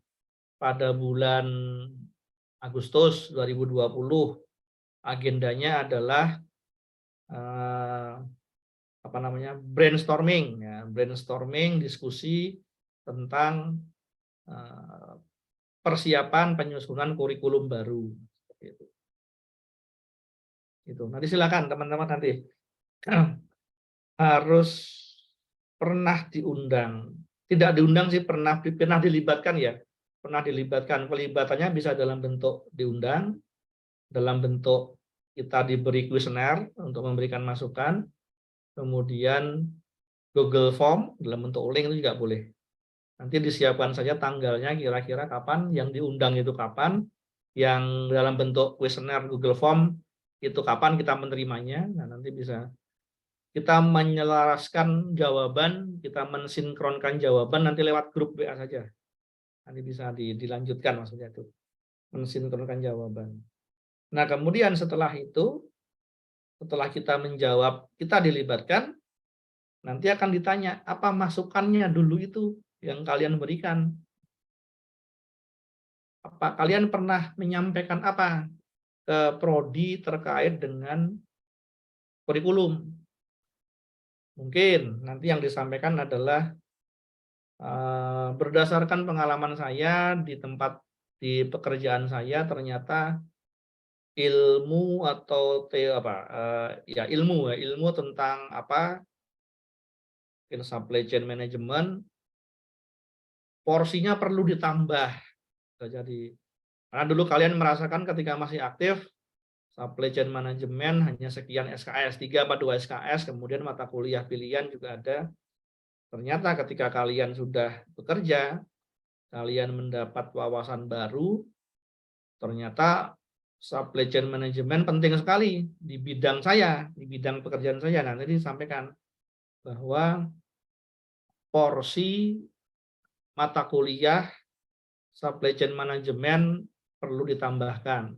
pada bulan Agustus 2020. Agendanya adalah brainstorming ya, diskusi tentang persiapan penyusunan kurikulum baru. Itu. Nanti silakan teman-teman nanti harus pernah diundang. Tidak diundang sih, pernah dilibatkan ya. Pernah dilibatkan. Pelibatannya bisa dalam bentuk diundang, dalam bentuk kita diberi kuesioner untuk memberikan masukan, kemudian Google Form dalam bentuk link itu juga boleh. Nanti disiapkan saja tanggalnya kira-kira kapan, yang diundang itu kapan, yang dalam bentuk kuesioner Google Form itu kapan kita menerimanya. Nah, nanti bisa kita menyelaraskan jawaban, kita mensinkronkan jawaban nanti lewat grup WA saja. Nanti bisa dilanjutkan maksudnya itu. Mensinkronkan jawaban. Nah, kemudian setelah itu, setelah kita menjawab, kita dilibatkan, nanti akan ditanya, apa masukannya dulu itu yang kalian berikan? Apa kalian pernah menyampaikan apa ke prodi terkait dengan kurikulum? Mungkin nanti yang disampaikan adalah berdasarkan pengalaman saya di pekerjaan saya, ternyata ilmu atau ilmu tentang in supply chain management porsinya perlu ditambah. Jadi karena dulu kalian merasakan ketika masih aktif supply chain management hanya sekian SKS, 3 apa 2 SKS, kemudian mata kuliah pilihan juga ada. Ternyata ketika kalian sudah bekerja, kalian mendapat wawasan baru, ternyata supply chain management penting sekali di bidang saya, di bidang pekerjaan saya. Nah, tadi disampaikan bahwa porsi mata kuliah supply chain management perlu ditambahkan.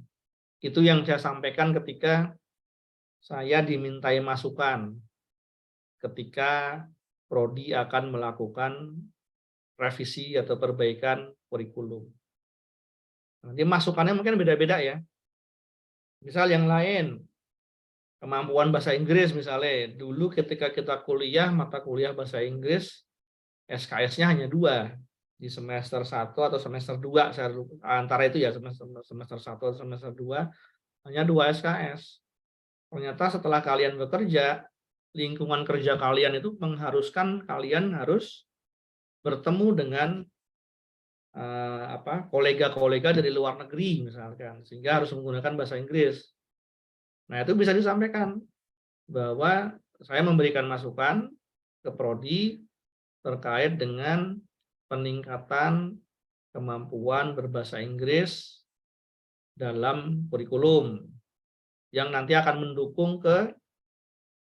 Itu yang saya sampaikan ketika saya dimintai masukan ketika prodi akan melakukan revisi atau perbaikan kurikulum. Nanti masukannya mungkin beda-beda ya. Misal yang lain, kemampuan bahasa Inggris misalnya. Dulu ketika kita kuliah, mata kuliah bahasa Inggris, SKS-nya hanya 2. Di semester 1 atau semester 2, antara itu ya, semester 1 atau semester 2, hanya 2 SKS. Ternyata setelah kalian bekerja, lingkungan kerja kalian itu mengharuskan kalian harus bertemu dengan kolega-kolega dari luar negeri misalkan, sehingga harus menggunakan bahasa Inggris. Nah, itu bisa disampaikan bahwa saya memberikan masukan ke prodi terkait dengan peningkatan kemampuan berbahasa Inggris dalam kurikulum yang nanti akan mendukung ke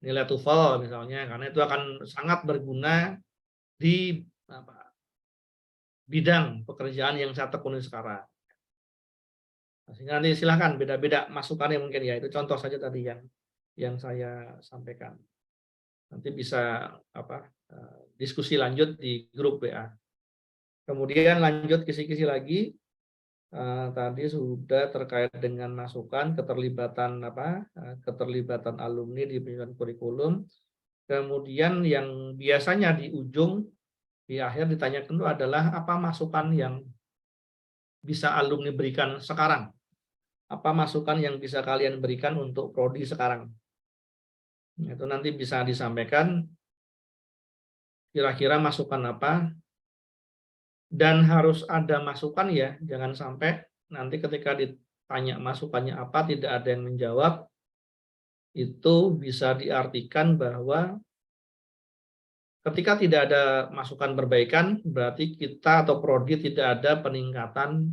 nilai TOEFL misalnya, karena itu akan sangat berguna di bidang pekerjaan yang saya tekuni sekarang. Sehingga nanti silahkan beda-beda masukannya mungkin ya, itu contoh saja tadi yang saya sampaikan. Nanti bisa diskusi lanjut di grup WA. Kemudian lanjut kisi-kisi lagi. Tadi sudah terkait dengan masukan keterlibatan alumni di penyusunan kurikulum. Kemudian yang biasanya di ujung di akhir ditanyakan itu adalah apa masukan yang bisa alumni berikan sekarang? Apa masukan yang bisa kalian berikan untuk prodi sekarang? Itu nanti bisa disampaikan kira-kira masukan apa, dan harus ada masukan ya, jangan sampai nanti ketika ditanya masukannya apa tidak ada yang menjawab. Itu bisa diartikan bahwa ketika tidak ada masukan perbaikan, berarti kita atau prodi tidak ada peningkatan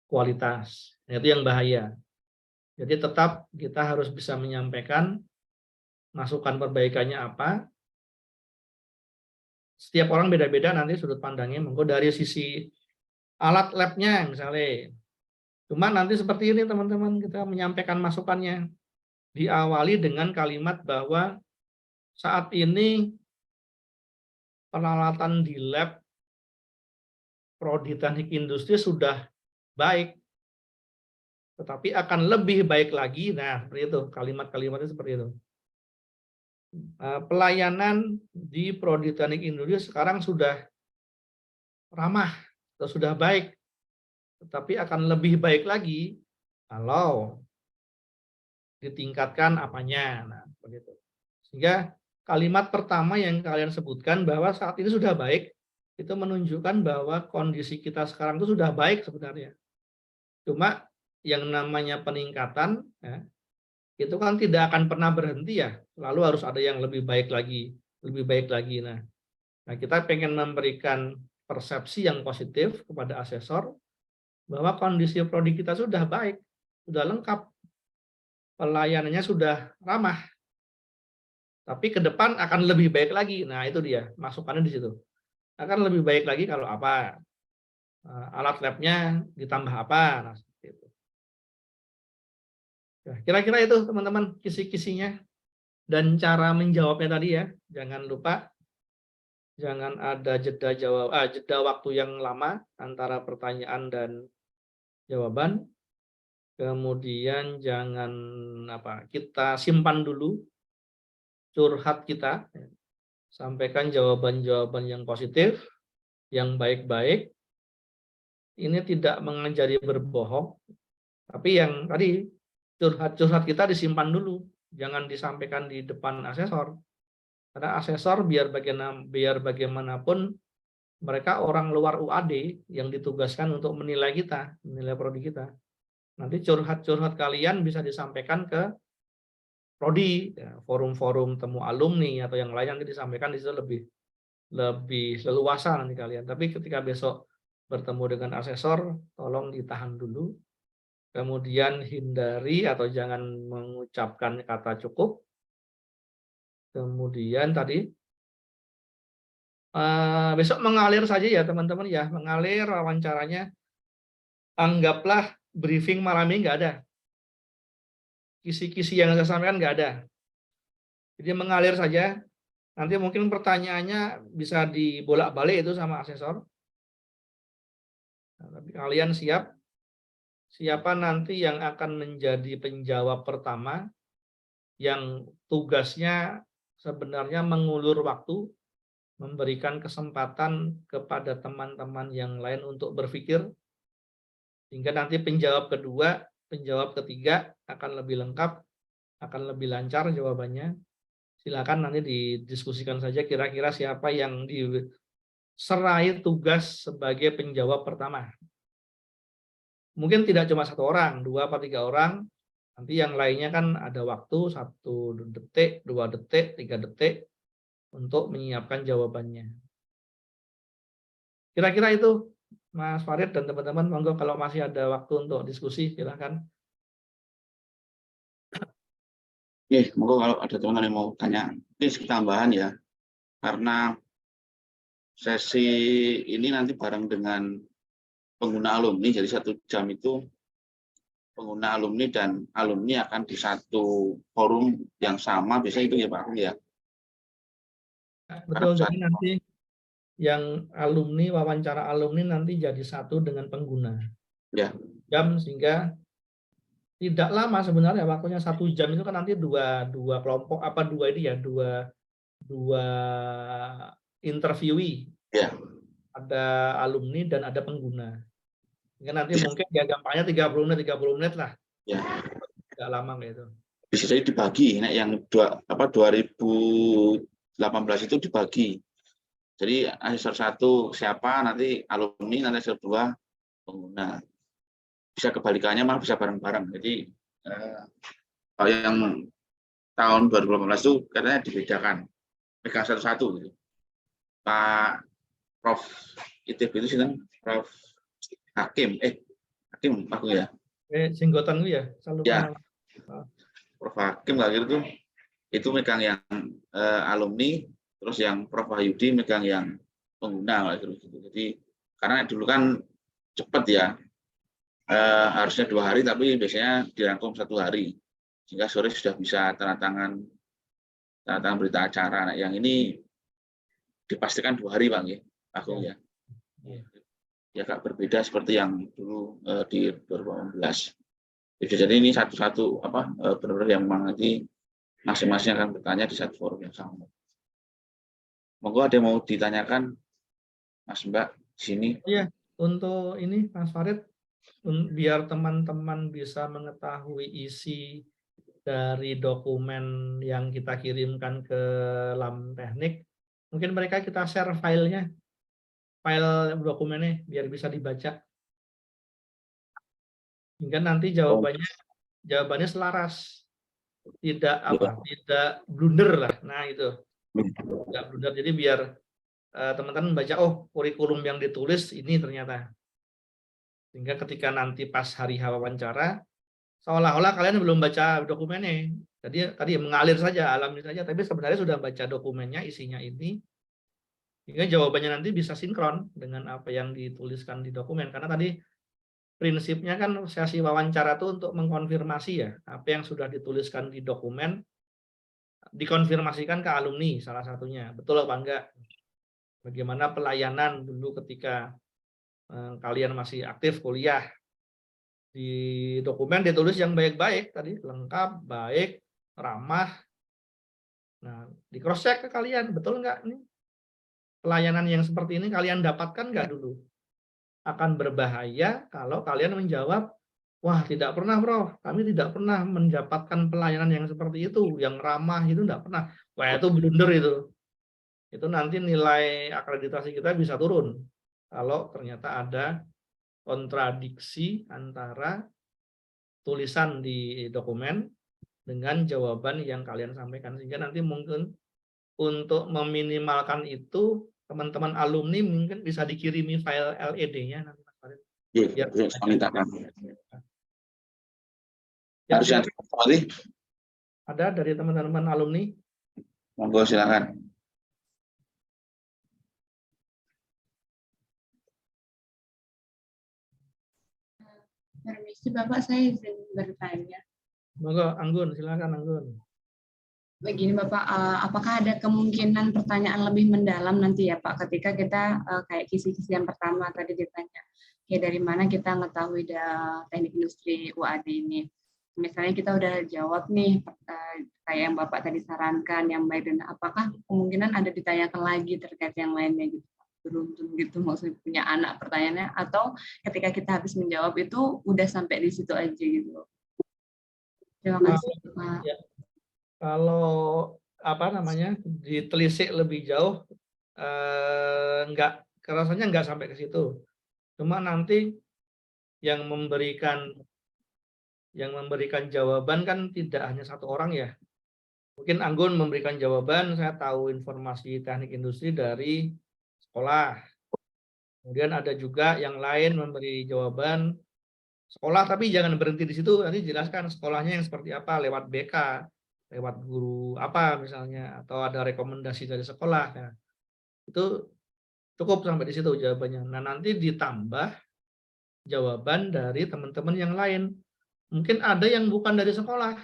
kualitas. Nah, itu yang bahaya. Jadi tetap kita harus bisa menyampaikan masukan perbaikannya apa. Setiap orang beda-beda nanti sudut pandangnya. Monggo dari sisi alat labnya misalnya. Cuma nanti seperti ini teman-teman, kita menyampaikan masukannya. Diawali dengan kalimat bahwa saat ini peralatan di lab prodi teknik industri sudah baik, tetapi akan lebih baik lagi. Nah, seperti itu, kalimat-kalimatnya seperti itu. Pelayanan di prodi teknik industri sekarang sudah ramah atau sudah baik, tetapi akan lebih baik lagi kalau ditingkatkan apanya. Nah, seperti itu. Sehingga kalimat pertama yang kalian sebutkan bahwa saat ini sudah baik, itu menunjukkan bahwa kondisi kita sekarang itu sudah baik sebenarnya. Cuma yang namanya peningkatan, ya, itu kan tidak akan pernah berhenti ya, lalu harus ada yang lebih baik lagi, lebih baik lagi. Nah, kita pengen memberikan persepsi yang positif kepada asesor bahwa kondisi prodi kita sudah baik, sudah lengkap, pelayanannya sudah ramah. Tapi ke depan akan lebih baik lagi. Nah, itu dia, masukannya di situ. Akan lebih baik lagi kalau apa? alat labnya ditambah apa. Nah, seperti itu. Ya, kira-kira itu teman-teman kisi-kisinya dan cara menjawabnya tadi ya. Jangan lupa jangan ada jeda waktu yang lama antara pertanyaan dan jawaban. Kemudian jangan kita simpan dulu curhat kita. Sampaikan jawaban-jawaban yang positif, yang baik-baik. Ini tidak mengajari berbohong, tapi yang tadi curhat-curhat kita disimpan dulu, jangan disampaikan di depan asesor. Karena asesor biar bagaimanapun mereka orang luar UAD yang ditugaskan untuk menilai kita, menilai prodi kita. Nanti curhat-curhat kalian bisa disampaikan ke prodi, ya, forum-forum temu alumni atau yang lain nanti disampaikan di situ lebih leluasa nanti kalian. Tapi ketika besok bertemu dengan asesor, tolong ditahan dulu. Kemudian hindari atau jangan mengucapkan kata cukup. Kemudian tadi besok mengalir saja ya teman-teman ya, mengalir wawancaranya. Anggaplah briefing malam ini nggak ada. Kisi-kisi yang saya sampaikan nggak ada. Jadi mengalir saja. Nanti mungkin pertanyaannya bisa dibolak-balik itu sama asesor. Nah, tapi kalian siap? Siapa nanti yang akan menjadi penjawab pertama yang tugasnya sebenarnya mengulur waktu, memberikan kesempatan kepada teman-teman yang lain untuk berpikir, sehingga nanti penjawab kedua, penjawab ketiga akan lebih lengkap, akan lebih lancar jawabannya. Silakan nanti didiskusikan saja kira-kira siapa yang diserai tugas sebagai penjawab pertama. Mungkin tidak cuma 1 orang, 2 atau 3 orang. Nanti yang lainnya kan ada waktu 1 detik, 2 detik, 3 detik untuk menyiapkan jawabannya. Kira-kira itu Mas Farid dan teman-teman, monggo kalau masih ada waktu untuk diskusi silakan. Oke, monggo kalau ada teman-teman yang mau tanya. Ini sedikit tambahan ya, karena sesi ini nanti bareng dengan pengguna alumni, jadi 1 jam itu pengguna alumni dan alumni akan di satu forum yang sama, biasanya itu ya Pak ya. Betul, jadi nanti yang alumni, wawancara alumni nanti jadi satu dengan pengguna. Ya. Jam sehingga tidak lama sebenarnya waktunya 1 jam itu kan nanti dua kelompok dua interviewee. Ya. Ada alumni dan ada pengguna. Sehingga nanti mungkin ya gampangnya 30 menit lah. Ya. Tidak lama gitu. Bisa jadi dibagi, yang 2018 itu dibagi. Jadi asesor 1 siapa, nanti alumni, nanti asesor 2 pengguna. Bisa kebalikannya malah bisa bareng-bareng. Jadi kalau yang tahun 2018 itu katanya dibedakan, pegang satu-satu gitu. Pak Prof ITB itu sih kan Prof Hakim, Pak ya. Singgotan gue ya, selalu ya. Prof Hakim lah gitu tuh, itu megang yang alumni, terus yang Prof Wahyudi megang yang pengguna gitu. Jadi karena dulu kan cepat ya. Harusnya 2 hari tapi biasanya dirangkum 1 hari sehingga sore sudah bisa tanda tangan berita acara. Nah, yang ini dipastikan 2 hari Bang ya, Agung ya. Ya agak berbeda seperti yang dulu di 2018. Jadi ini satu-satu benar-benar yang memang nanti masing-masing akan bertanya di satu forum yang sama. Monggo ada yang mau ditanyakan Mas Mbak di sini? Iya, untuk ini Mas Farid, biar teman-teman bisa mengetahui isi dari dokumen yang kita kirimkan ke LAM Teknik, mungkin mereka kita share filenya, file dokumennya biar bisa dibaca. Hingga nanti jawabannya selaras, tidak blunder lah. Nah itu, tidak blunder. Jadi biar teman-teman baca, oh kurikulum yang ditulis ini ternyata. Sehingga ketika nanti pas hari wawancara, seolah-olah kalian belum baca dokumennya. Jadi tadi mengalir saja, alami saja, tapi sebenarnya sudah baca dokumennya, isinya ini. Sehingga jawabannya nanti bisa sinkron dengan apa yang dituliskan di dokumen. Karena tadi prinsipnya kan sesi wawancara itu untuk mengkonfirmasi ya, apa yang sudah dituliskan di dokumen, dikonfirmasikan ke alumni salah satunya. Betul apa enggak? Bagaimana pelayanan dulu ketika kalian masih aktif kuliah. Di dokumen ditulis yang baik-baik tadi, lengkap, baik, ramah. Nah, di cross check ke kalian, betul enggak nih? Pelayanan yang seperti ini kalian dapatkan enggak dulu? Akan berbahaya kalau kalian menjawab, wah tidak pernah bro, kami tidak pernah mendapatkan pelayanan yang seperti itu, yang ramah itu enggak pernah. Wah itu blunder itu. Itu nanti nilai akreditasi kita bisa turun. Kalau ternyata ada kontradiksi antara tulisan di dokumen dengan jawaban yang kalian sampaikan. Sehingga nanti mungkin untuk meminimalkan itu, teman-teman alumni mungkin bisa dikirimi file LED-nya nanti Mas Farid. Iya, mintakan. Ya, Harusnya ada dari teman-teman alumni? Monggo silakan. Permisi Bapak, saya izin bertanya. Monggo, Anggun, silakan Anggun. Begini Bapak, apakah ada kemungkinan pertanyaan lebih mendalam nanti ya Pak, ketika kita kayak kisi-kisi yang pertama tadi ditanya, ya dari mana kita mengetahui teknik industri UAD ini. Misalnya kita udah jawab nih, kayak yang Bapak tadi sarankan, yang baik, dan apakah kemungkinan ada ditanyakan lagi terkait yang lainnya gitu, beruntun gitu, maksudnya punya anak pertanyaannya, atau ketika kita habis menjawab itu udah sampai di situ aja gitu. Terima kasih Pak. Ya. Kalau apa namanya ditelisik lebih jauh, rasanya nggak sampai ke situ. Cuma nanti yang memberikan jawaban kan tidak hanya satu orang ya. Mungkin Anggun memberikan jawaban, saya tahu informasi teknik industri dari sekolah. Kemudian ada juga yang lain memberi jawaban sekolah, tapi jangan berhenti di situ. Nanti jelaskan sekolahnya yang seperti apa, lewat BK, lewat guru apa misalnya, atau ada rekomendasi dari sekolah. Ya. Itu cukup sampai di situ jawabannya. Nah, nanti ditambah jawaban dari teman-teman yang lain. Mungkin ada yang bukan dari sekolah.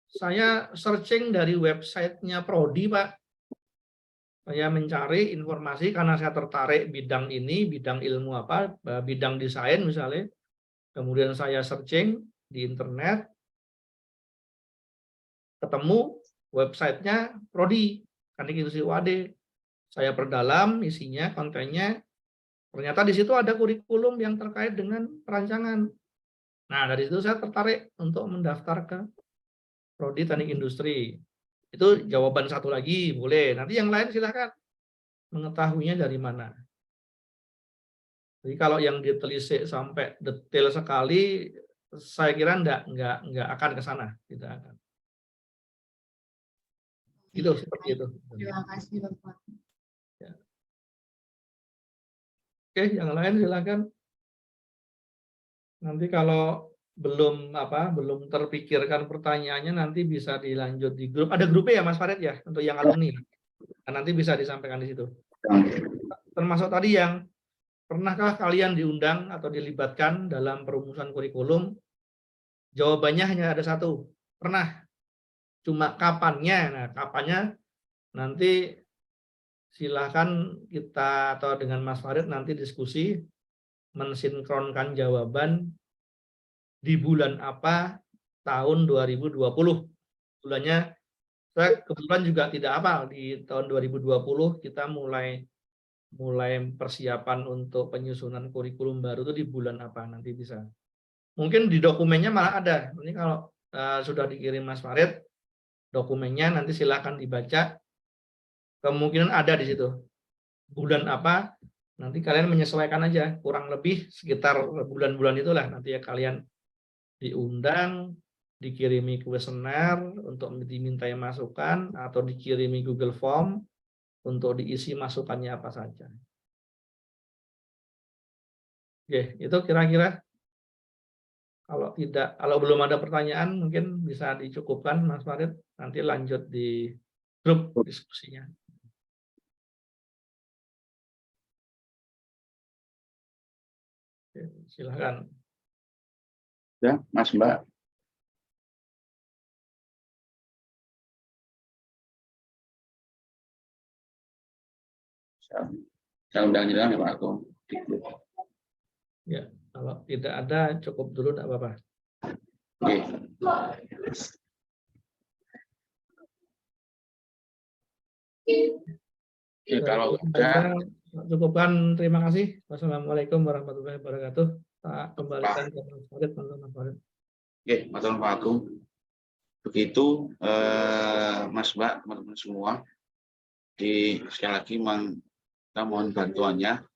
Saya searching dari websitenya Prodi, Pak. Saya mencari informasi karena saya tertarik bidang ini, bidang ilmu apa, bidang desain misalnya. Kemudian saya searching di internet, ketemu websitenya Prodi, Teknik Industri UAD. Saya perdalam isinya, kontennya. Ternyata di situ ada kurikulum yang terkait dengan perancangan. Nah, dari situ saya tertarik untuk mendaftar ke Prodi Teknik Industri. Itu jawaban satu lagi, boleh. Nanti yang lain silakan mengetahuinya dari mana. Jadi kalau yang ditelisik sampai detail sekali, saya kira enggak akan ke sana, tidak akan. Gitu, seperti itu. Terima kasih Bapak. Ya. Oke, yang lain silakan. Nanti kalau belum terpikirkan pertanyaannya, nanti bisa dilanjut di grup. Ada grupnya ya Mas Farid ya untuk yang alumni. Nah, nanti bisa disampaikan di situ. Termasuk tadi yang pernahkah kalian diundang atau dilibatkan dalam perumusan kurikulum? Jawabannya hanya ada satu, pernah. Cuma kapannya? Nah, kapannya nanti silahkan kita atau dengan Mas Farid nanti diskusi mensinkronkan jawaban di bulan apa tahun 2020. Bulannya saya kebetulan juga tidak hafal. Di tahun 2020 kita mulai persiapan untuk penyusunan kurikulum baru itu di bulan apa, nanti bisa. Mungkin di dokumennya malah ada. Ini kalau sudah dikirim Mas Farid, dokumennya nanti silakan dibaca. Kemungkinan ada di situ. Bulan apa, nanti kalian menyesuaikan aja. Kurang lebih sekitar bulan-bulan itulah nanti ya kalian diundang, dikirimi kuesioner untuk dimintai masukan, atau dikirimi Google Form untuk diisi masukannya apa saja. Oke, itu kira-kira. Kalau belum ada pertanyaan, mungkin bisa dicukupkan Mas Farid. Nanti lanjut di grup diskusinya. Silakan. Ya, Mas Mbak. Saya undang juga ya Pak Agung. Ya, kalau tidak ada cukup dulu tidak apa-apa. Oke. Oke, kalau udah cukupkan, terima kasih. Wassalamualaikum warahmatullahi wabarakatuh. Pak kembalikan ke Mas Farid, Mas Farid. Oke, Mas Pak Agung. Begitu Mas Mbak, teman-teman semua. Sekali lagi kita mohon bantuannya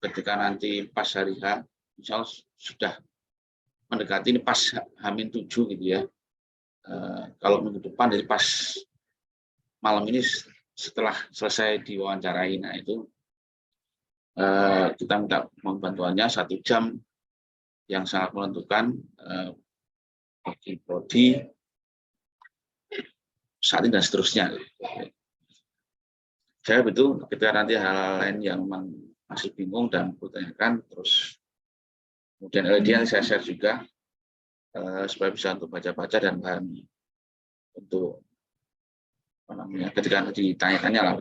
ketika nanti pas hari H, insya Allah sudah mendekati ini pas H-7 gitu ya. Kalau minggu depan dari pas malam ini setelah selesai diwawancarai, nah itu kita minta mohon bantuannya 1 jam yang sangat menentukan bagi prodi saat ini dan seterusnya. Saya betul ketika nanti hal lain yang memang masih bingung dan bertanyakan, terus kemudian LDN saya share juga supaya bisa untuk baca-baca dan paham untuk apa namanya ketika ditanyakannya lah.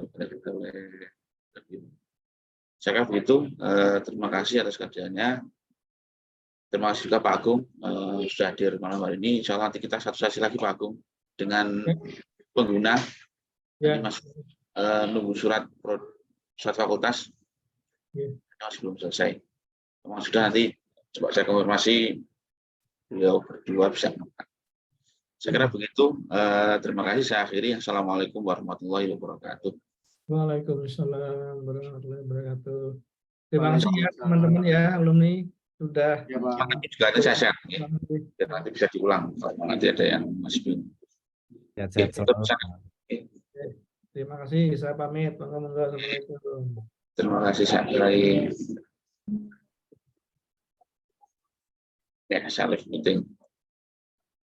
Saya kira begitu. Terima kasih atas kerjanya. Terima kasih juga Pak Agung sudah hadir malam hari ini. Insya Allah nanti kita satu sesi lagi Pak Agung dengan pengguna. Ya. Mas nunggu surat fakultas. Ya. Masih belum selesai. Memang sudah nanti coba saya konfirmasi beliau berdua bisa. Saya kira begitu. Terima kasih. Saya akhiri. Assalamualaikum warahmatullahi wabarakatuh. Waalaikumsalam warahmatullahi wabarakatuh. Terima kasih ya teman-teman ya, alumni sudah. Ya, Pak. Nanti juga ada saya share, ya. Dan nanti bisa diulang kalau nanti ada yang masih bingung. Sehat-sehat Oke, selalu. Terima kasih. Saya pamit. Assalamualaikum. Terima kasih saya kirain. Ya, saya live meeting.